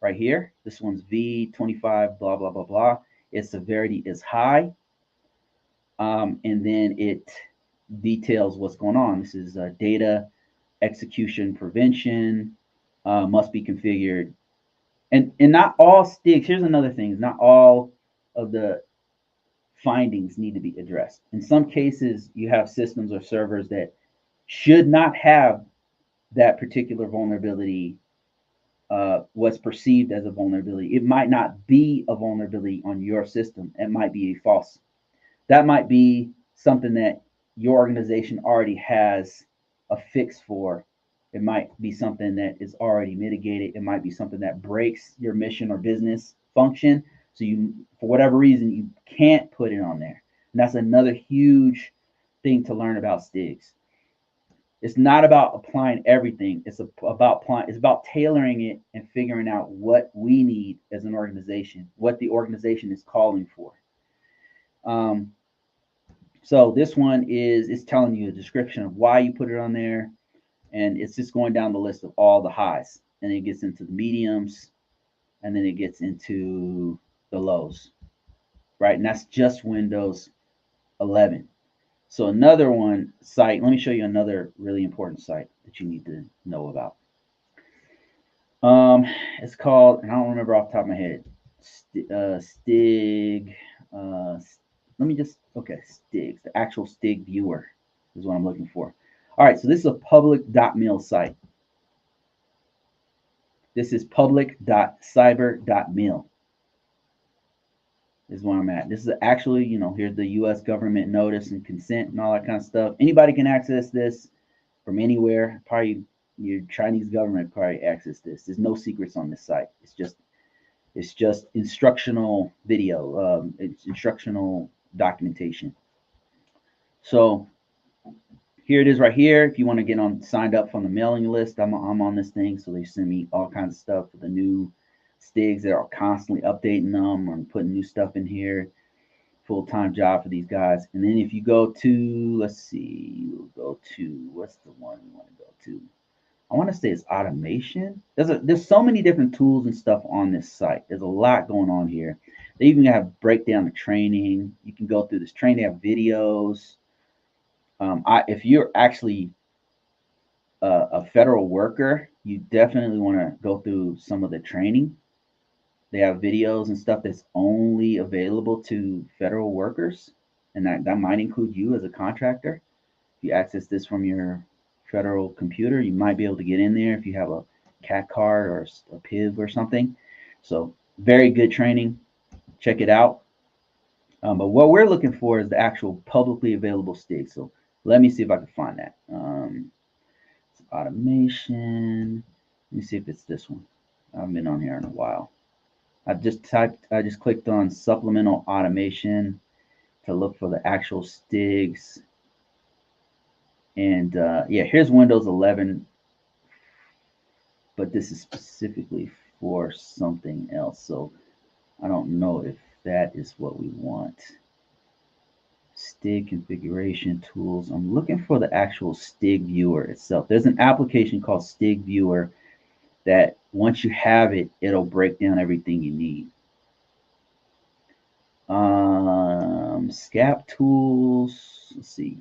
S1: right here. This one's V25, blah, blah, blah, blah. Its severity is high. And then it details what's going on. This is data execution prevention, must be configured. And not all STIGs, here's another thing, not all of the findings need to be addressed. In some cases, you have systems or servers that should not have that particular vulnerability, what's perceived as a vulnerability. It might not be a vulnerability on your system. It might be a false. That might be something that your organization already has a fix for. It might be something that is already mitigated. It might be something that breaks your mission or business function. So you, for whatever reason, you can't put it on there. And that's another huge thing to learn about STIGs. It's not about applying everything. It's about tailoring it and figuring out what we need as an organization, what the organization is calling for. So this one is telling you a description of why you put it on there, and it's just going down the list of all the highs, and it gets into the mediums, and then it gets into the lows, right? And that's just Windows 11. So another one site, let me show you another really important site that you need to know about. It's called, and I don't remember off the top of my head, STIG. Let me just, okay, STIGs, the actual STIG viewer is what I'm looking for. All right, so this is a public.mil site. This is public.cyber.mil is where I'm at. This is actually, here's the U.S. government notice and consent and all that kind of stuff. Anybody can access this from anywhere. Probably your Chinese government probably access this. There's no secrets on this site. It's just instructional video. It's instructional documentation. So here it is right here. If you want to get signed up from the mailing list, I'm on this thing. So they send me all kinds of stuff for the new STIGs that are constantly updating them and putting new stuff in here. Full-time job for these guys. And then if you go to, let's see, we'll go to, what's the one we want to go to? I want to say it's automation. There's so many different tools and stuff on this site. There's a lot going on here. They even have breakdown of training. You can go through this training. They have videos. If you're actually a federal worker, you definitely want to go through some of the training. They have videos and stuff that's only available to federal workers, and that might include you as a contractor. If you access this from your federal computer, you might be able to get in there if you have a CAT card or a PIV or something. So very good training. Check it out. But what we're looking for is the actual publicly available STIG. So let me see if I can find that. Automation. Let me see if it's this one. I haven't been on here in a while. I just clicked on supplemental automation to look for the actual STIGs. And yeah, here's Windows 11, but this is specifically for something else. So I don't know if that is what we want. STIG configuration tools. I'm looking for the actual STIG viewer itself. There's an application called STIG viewer that once you have it, it'll break down everything you need. SCAP tools. Let's see.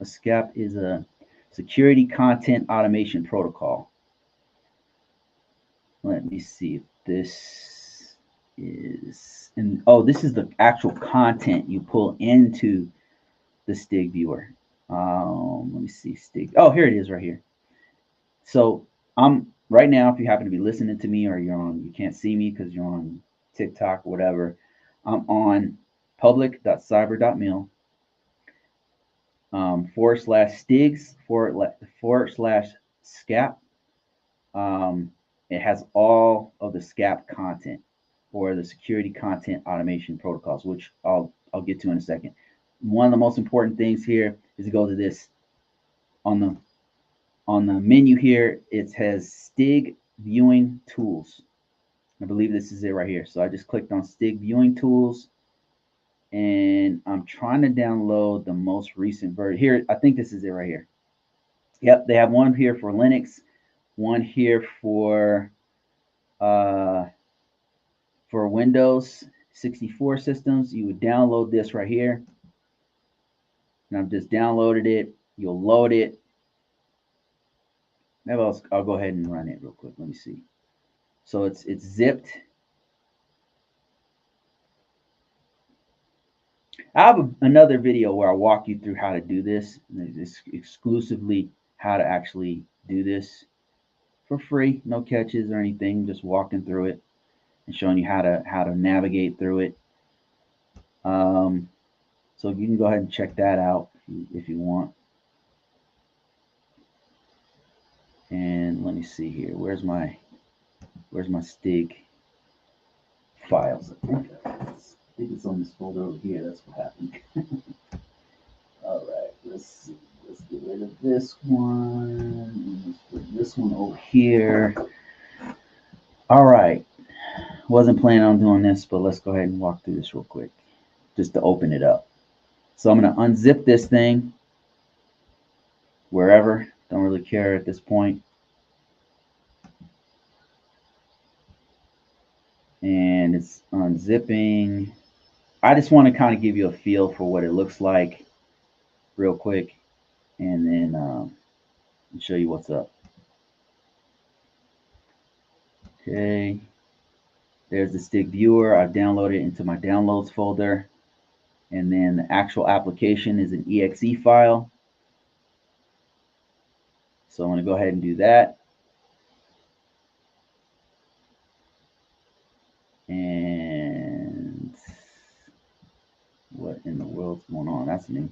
S1: A SCAP is a security content automation protocol. Let me see if this is, and oh, this is the actual content you pull into the STIG viewer. Let me see STIG. Oh, here it is right here. So I'm right now, if you happen to be listening to me or you can't see me because you're on TikTok or whatever, I'm on public.cyber.mil /stigs /scap. It has all of the SCAP content or the security content automation protocols, which I'll get to in a second. One of the most important things here is to go to this on the menu here. It has STIG viewing tools. I believe this is it right here. So I just clicked on STIG viewing tools, and I'm trying to download the most recent version. Here, I think this is it right here. Yep, they have one here for Linux, one here for Windows 64 systems. You would download this right here. And I've just downloaded it. You'll load it. Maybe I'll go ahead and run it real quick. Let me see. So it's zipped. I have another video where I walk you through how to do this. It's exclusively how to actually do this for free, no catches or anything, just walking through it and showing you how to navigate through it. So you can go ahead and check that out if you want. And let me see here. Where's my STIG files? I think it's on this folder over here. That's what happened. All right, let's see. Let's get rid of this one. Let's put this one over here. All right. Wasn't planning on doing this, but let's go ahead and walk through this real quick just to open it up. So I'm going to unzip this thing wherever. Don't really care at this point. And it's unzipping. I just want to kind of give you a feel for what it looks like real quick, and then show you what's up. Okay, there's the STIG viewer. I've downloaded it into my downloads folder, and then the actual application is an exe file. So I'm going to go ahead and do that. And what in the world's going on? That's new.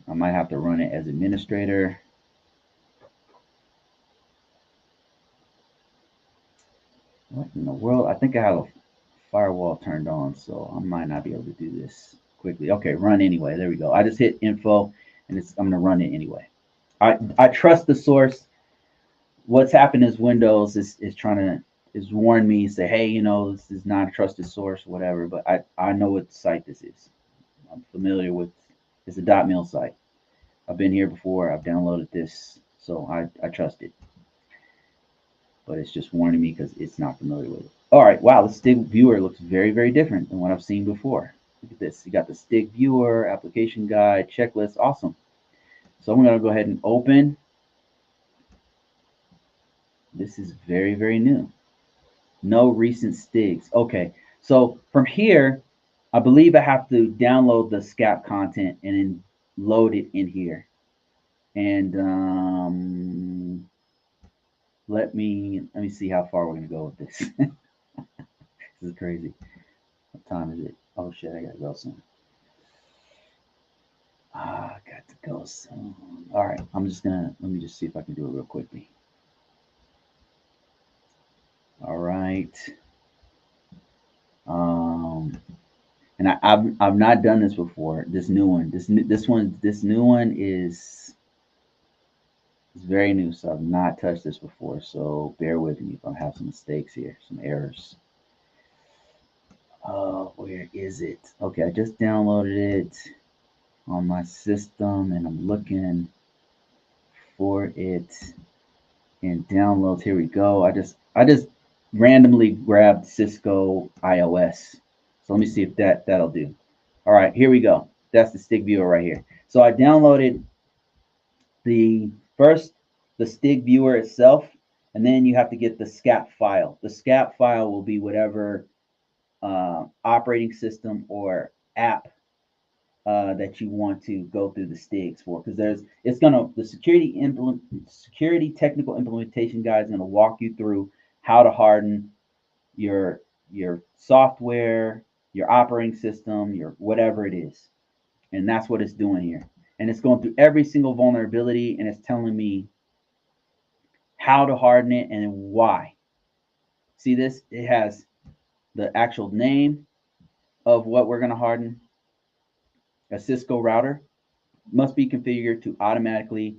S1: I might have to run it as administrator. What in the world? I think I have a firewall turned on, so I might not be able to do this quickly. Okay, run anyway. There we go. I just hit info, and I'm going to run it anyway. I trust the source. What's happened is Windows is warning me, say, hey, this is not a trusted source, whatever. But I know what site this is. I'm familiar with. It's a .mil site. I've been here before. I've downloaded this, so I trust it. But it's just warning me because it's not familiar with it. All right, wow, the STIG viewer looks very, very different than what I've seen before. Look at this. You got the STIG viewer, application guide, checklist. Awesome. So I'm going to go ahead and open. This is very, very new. No recent STIGs. Okay, so from here, I believe I have to download the SCAP content and then load it in here. And let me see how far we're going to go with this. This is crazy. What time is it? Oh shit, I gotta go soon. I got to go soon. All right, let me just see if I can do it real quickly. All right. And I've not done this before. This new one. This new one is very new, so I've not touched this before. So bear with me if I have some mistakes here, some errors. Where is it? Okay, I just downloaded it on my system, and I'm looking for it in downloads. Here we go. I just randomly grabbed Cisco iOS. So let me see if that'll do. All right, here we go. That's the stick viewer right here. So I downloaded the first the stick viewer itself, and then you have to get the SCAP file. The SCAP file will be whatever operating system or app that you want to go through the sticks for, because it's gonna the security technical implementation guide is gonna walk you through how to harden your software, your operating system, your whatever it is, and that's what it's doing here. And it's going through every single vulnerability, and it's telling me how to harden it and why. See this? It has the actual name of what we're going to harden. A Cisco router must be configured to automatically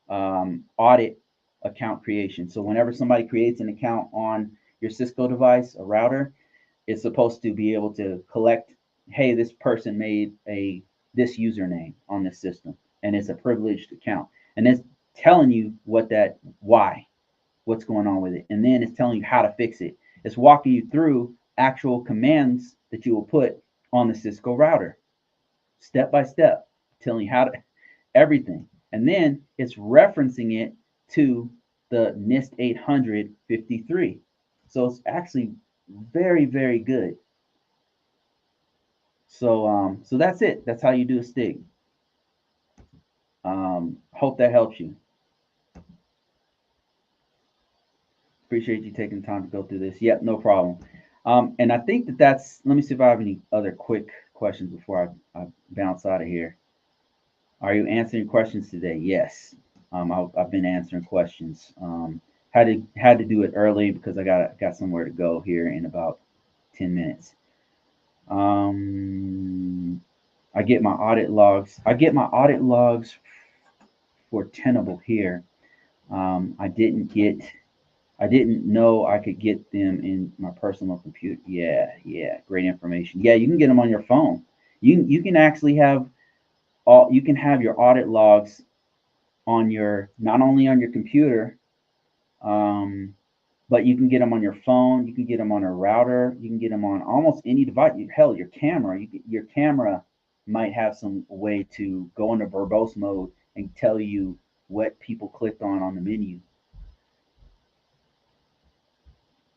S1: audit account creation. So whenever somebody creates an account on your Cisco device, a router, it's supposed to be able to collect, hey, this person made this username on this system, and it's a privileged account, and it's telling you what's going on with it, and then it's telling you how to fix it. It's walking you through actual commands that you will put on the Cisco router, step by step, telling you how to everything, and then it's referencing it to the NIST 853. So it's actually very, very good. So that's it. That's how you do a stick. Hope that helps you. Appreciate you taking the time to go through this. Yep, no problem. And I think that's. Let me see if I have any other quick questions before I bounce out of here. Are you answering questions today? Yes. I've been answering questions. Had to do it early because I got somewhere to go here in about 10 minutes. I get my audit logs. I get my audit logs for Tenable here. I didn't know I could get them in my personal computer. Yeah, great information. Yeah, you can get them on your phone. You can actually have you can have your audit logs on not only on your computer, but you can get them on your phone. You can get them on a router. You can get them on almost any device. Hell, your camera. Your camera might have some way to go into verbose mode and tell you what people clicked on the menu.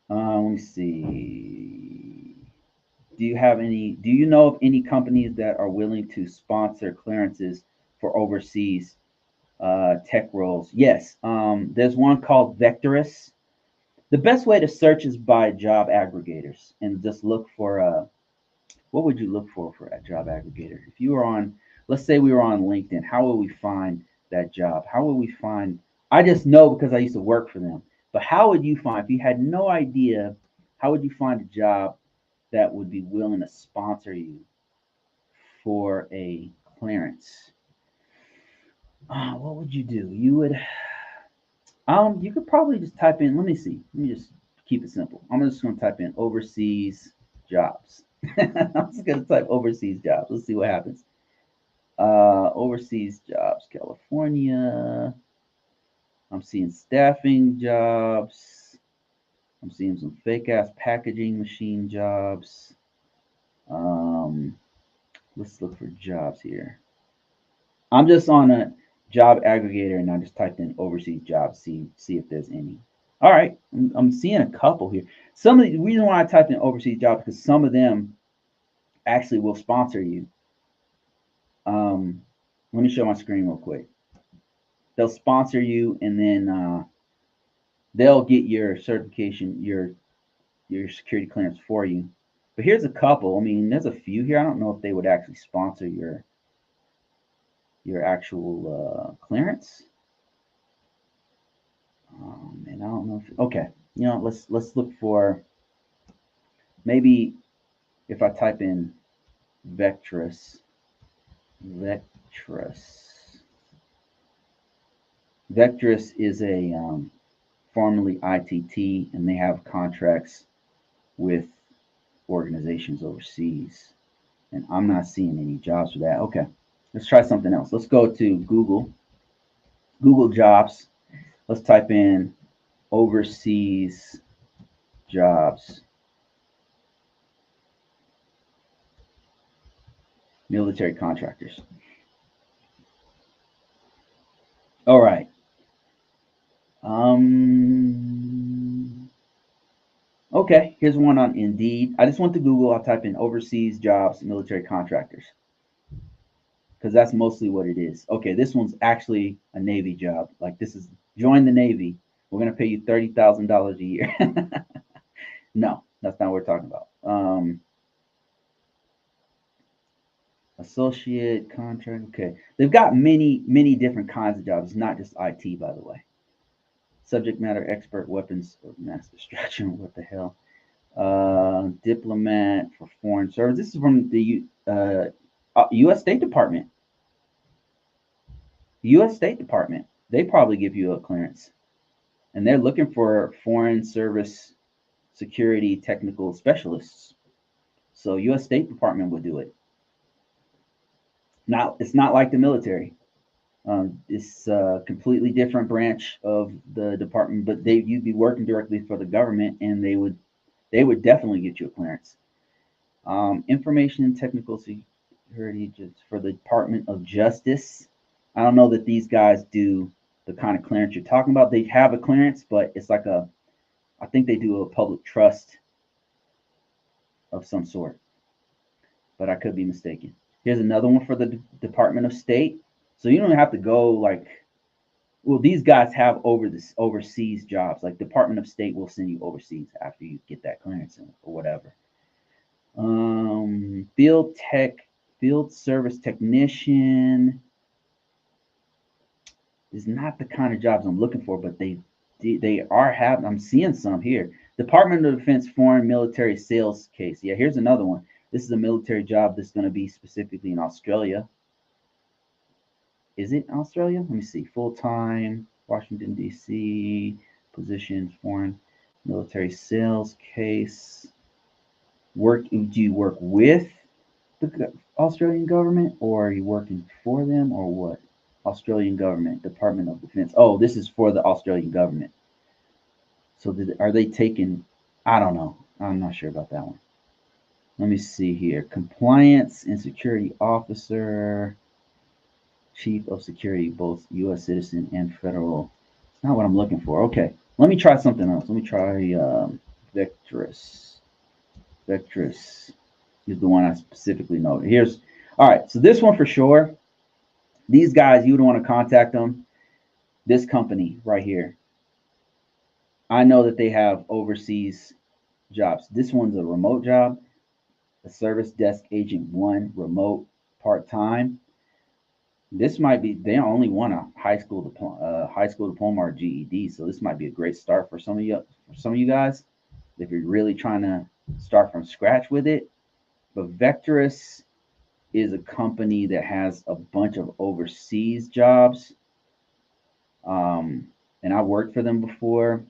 S1: Let me see. Do you know of any companies that are willing to sponsor clearances for overseas tech roles? Yes. There's one called Vectorus. The best way to search is by job aggregators and just look for what would you look for a job aggregator? If you were on, let's say we were on LinkedIn, how would we find that job? How would we find? I just know because I used to work for them. But how would you find, if you had no idea, how would you find a job that would be willing to sponsor you for a clearance? What would you do? You could probably just type in. Let me see. Let me just keep it simple. I'm just going to type in overseas jobs. I'm just going to type overseas jobs. Let's see what happens. Overseas jobs, California. I'm seeing staffing jobs. I'm seeing some fake ass packaging machine jobs. Let's look for jobs here. I'm just on a job aggregator and I just typed in overseas jobs, see if there's any. All right, I'm seeing a couple here. Some of the reason why I typed in overseas jobs because some of them actually will sponsor you. Let me show my screen real quick. They'll sponsor you, and then they'll get your certification, your security clearance for you. But here's a couple. I mean, there's a few here. I don't know if they would actually sponsor your actual clearance. And I don't know if okay. You know, let's look for maybe if I type in Vectorus. Vectorus is a formerly ITT, and they have contracts with organizations overseas. And I'm not seeing any jobs for that. Okay, let's try something else. Let's go to Google Jobs. Let's type in overseas jobs. military contractors. All right. Okay, here's one on Indeed. I just went to Google. I'll type in overseas jobs, military contractors, because that's mostly what it is. Okay, this one's actually a Navy job. Like this is join the Navy. We're gonna pay you $30,000 a year. No, that's not what we're talking about. Associate contract. Okay, they've got many different kinds of jobs. It's not just IT, by the way. Subject matter expert, weapons of mass destruction. What the hell? Diplomat for foreign service. This is from the U.S. State Department. U.S. State Department. They probably give you a clearance, and they're looking for foreign service security technical specialists. So U.S. State Department would do it. Now it's not like the military. It's a completely different branch of the department, but you'd be working directly for the government, and they would definitely get you a clearance. Information and technical security just for the Department of Justice. I don't know that these guys do the kind of clearance you're talking about. They have a clearance, but it's like I think they do a public trust of some sort, but I could be mistaken. Here's another one for the Department of State. So you don't have to go like, well, these guys have overseas jobs. Like Department of State will send you overseas after you get that clearance or whatever. Field service technician is not the kind of jobs I'm looking for, but they are having. I'm seeing some here. Department of Defense Foreign Military Sales case. Yeah, here's another one. This is a military job that's going to be specifically in Australia. Is it Australia? Let me see. Full time, Washington D.C. Positions, foreign military sales case. Do you work with the Australian government, or are you working for them, or what? Australian government, Department of Defense. Oh, this is for the Australian government. So are they taking? I don't know. I'm not sure about that one. Let me see here. Compliance and security officer, chief of security, both U.S. citizen and federal. It's not what I'm looking for. Okay, let me try something else. Let me try Vectrus. Vectrus is the one I specifically noted. Here's all right. So this one for sure. These guys, you would want to contact them. This company right here. I know that they have overseas jobs. This one's a remote job, a service desk agent one, remote, part time. This might be they only want a high school diploma or GED, so this might be a great start for some of you. For some of you guys, if you're really trying to start from scratch with it. But Vectrus is a company that has a bunch of overseas jobs, and I worked for them before.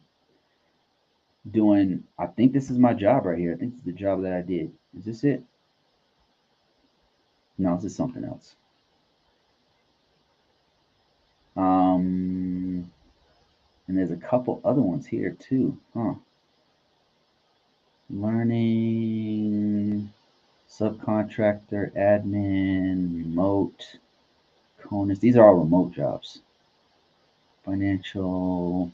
S1: Doing, I think this is my job right here. I think this is the job that I did. Is this it? No, this is something else. And there's a couple other ones here too, huh? Learning, subcontractor, admin, remote, CONUS. These are all remote jobs. Financial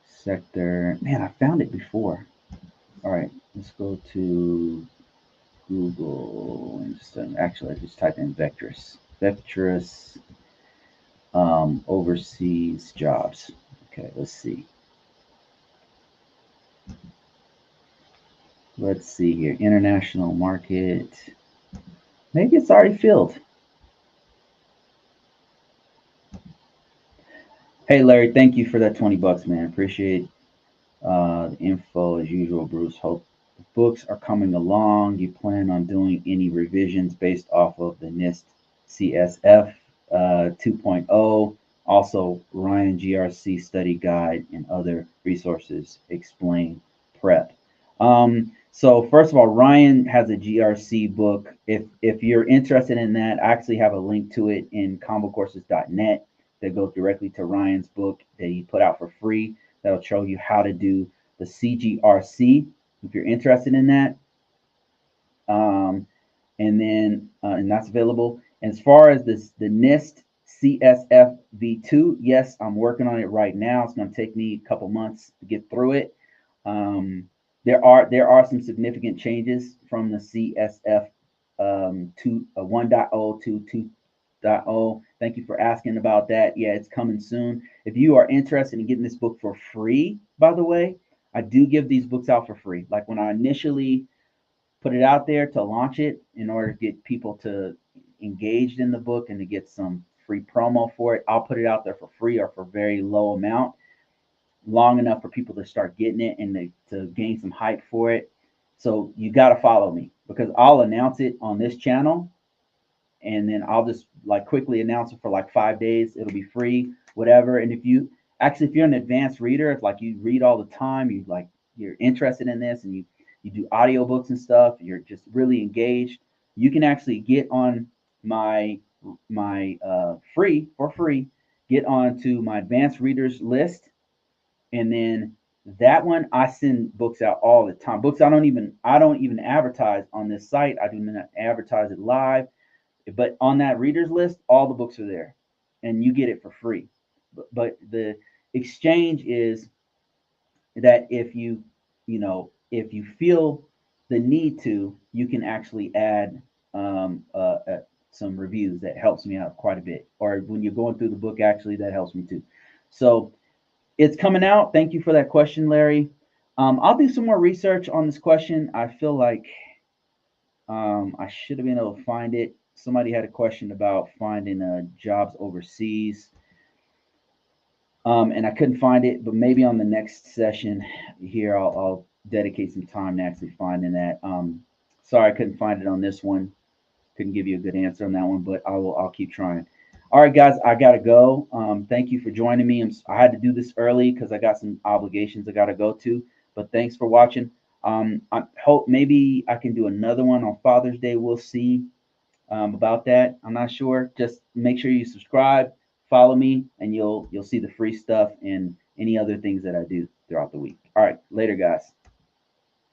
S1: sector. Man, I found it before. All right, let's go to Google and actually I just type in Vectrus. Vectrus overseas jobs. Okay, let's see. Let's see here. International market. Maybe it's already filled. Hey Larry, thank you for that $20, man. Appreciate the info as usual, Bruce. Hope the books are coming along. You plan on doing any revisions based off of the NIST CSF 2.0? Also, Ryan GRC study guide and other resources explain prep. So first of all, Ryan has a GRC book. If you're interested in that, I actually have a link to it in convocourses.net that goes directly to Ryan's book that he put out for free. That'll show you how to do the CGRC if you're interested in that. and then and that's available. As far as this, the NIST CSF V2, yes, I'm working on it right now. It's going to take me a couple months to get through it. Um, there are some significant changes from the CSF 1.0 to 2.0. Thank you for asking about that. Yeah, it's coming soon. If you are interested in getting this book for free, by the way, I do give these books out for free. Like when I initially put it out there to launch it in order to get people to engaged in the book and to get some free promo for it, I'll put it out there for free or for very low amount, long enough for people to start getting it and to gain some hype for it. So you got to follow me because I'll announce it on this channel, and then I'll just like quickly announce it for like 5 days. It'll be free, whatever. And if you're an advanced reader, if like you read all the time, you're interested in this, and you do audiobooks and stuff, you're just really engaged, you can actually get on my free for free, get onto my advanced readers list, and then that one I send books out all the time. Books I don't even advertise on this site. I do not advertise it live, but on that readers list, all the books are there, and you get it for free. But the exchange is that if you feel the need to, you can actually add some reviews. That helps me out quite a bit. Or when you're going through the book, actually, that helps me too. So it's coming out. Thank you for that question, Larry. I'll do some more research on this question. I feel like I should have been able to find it. Somebody had a question about finding jobs overseas, and I couldn't find it. But maybe on the next session here, I'll dedicate some time to actually finding that. Sorry, I couldn't find it on this one. Couldn't give you a good answer on that one, but I'll keep trying. All right, guys, I gotta go. Thank you for joining me. I had to do this early because I got some obligations I gotta go to. But thanks for watching. I hope maybe I can do another one on Father's Day. We'll see about that. I'm not sure. Just make sure you subscribe, follow me, and you'll see the free stuff and any other things that I do throughout the week. All right, later, guys.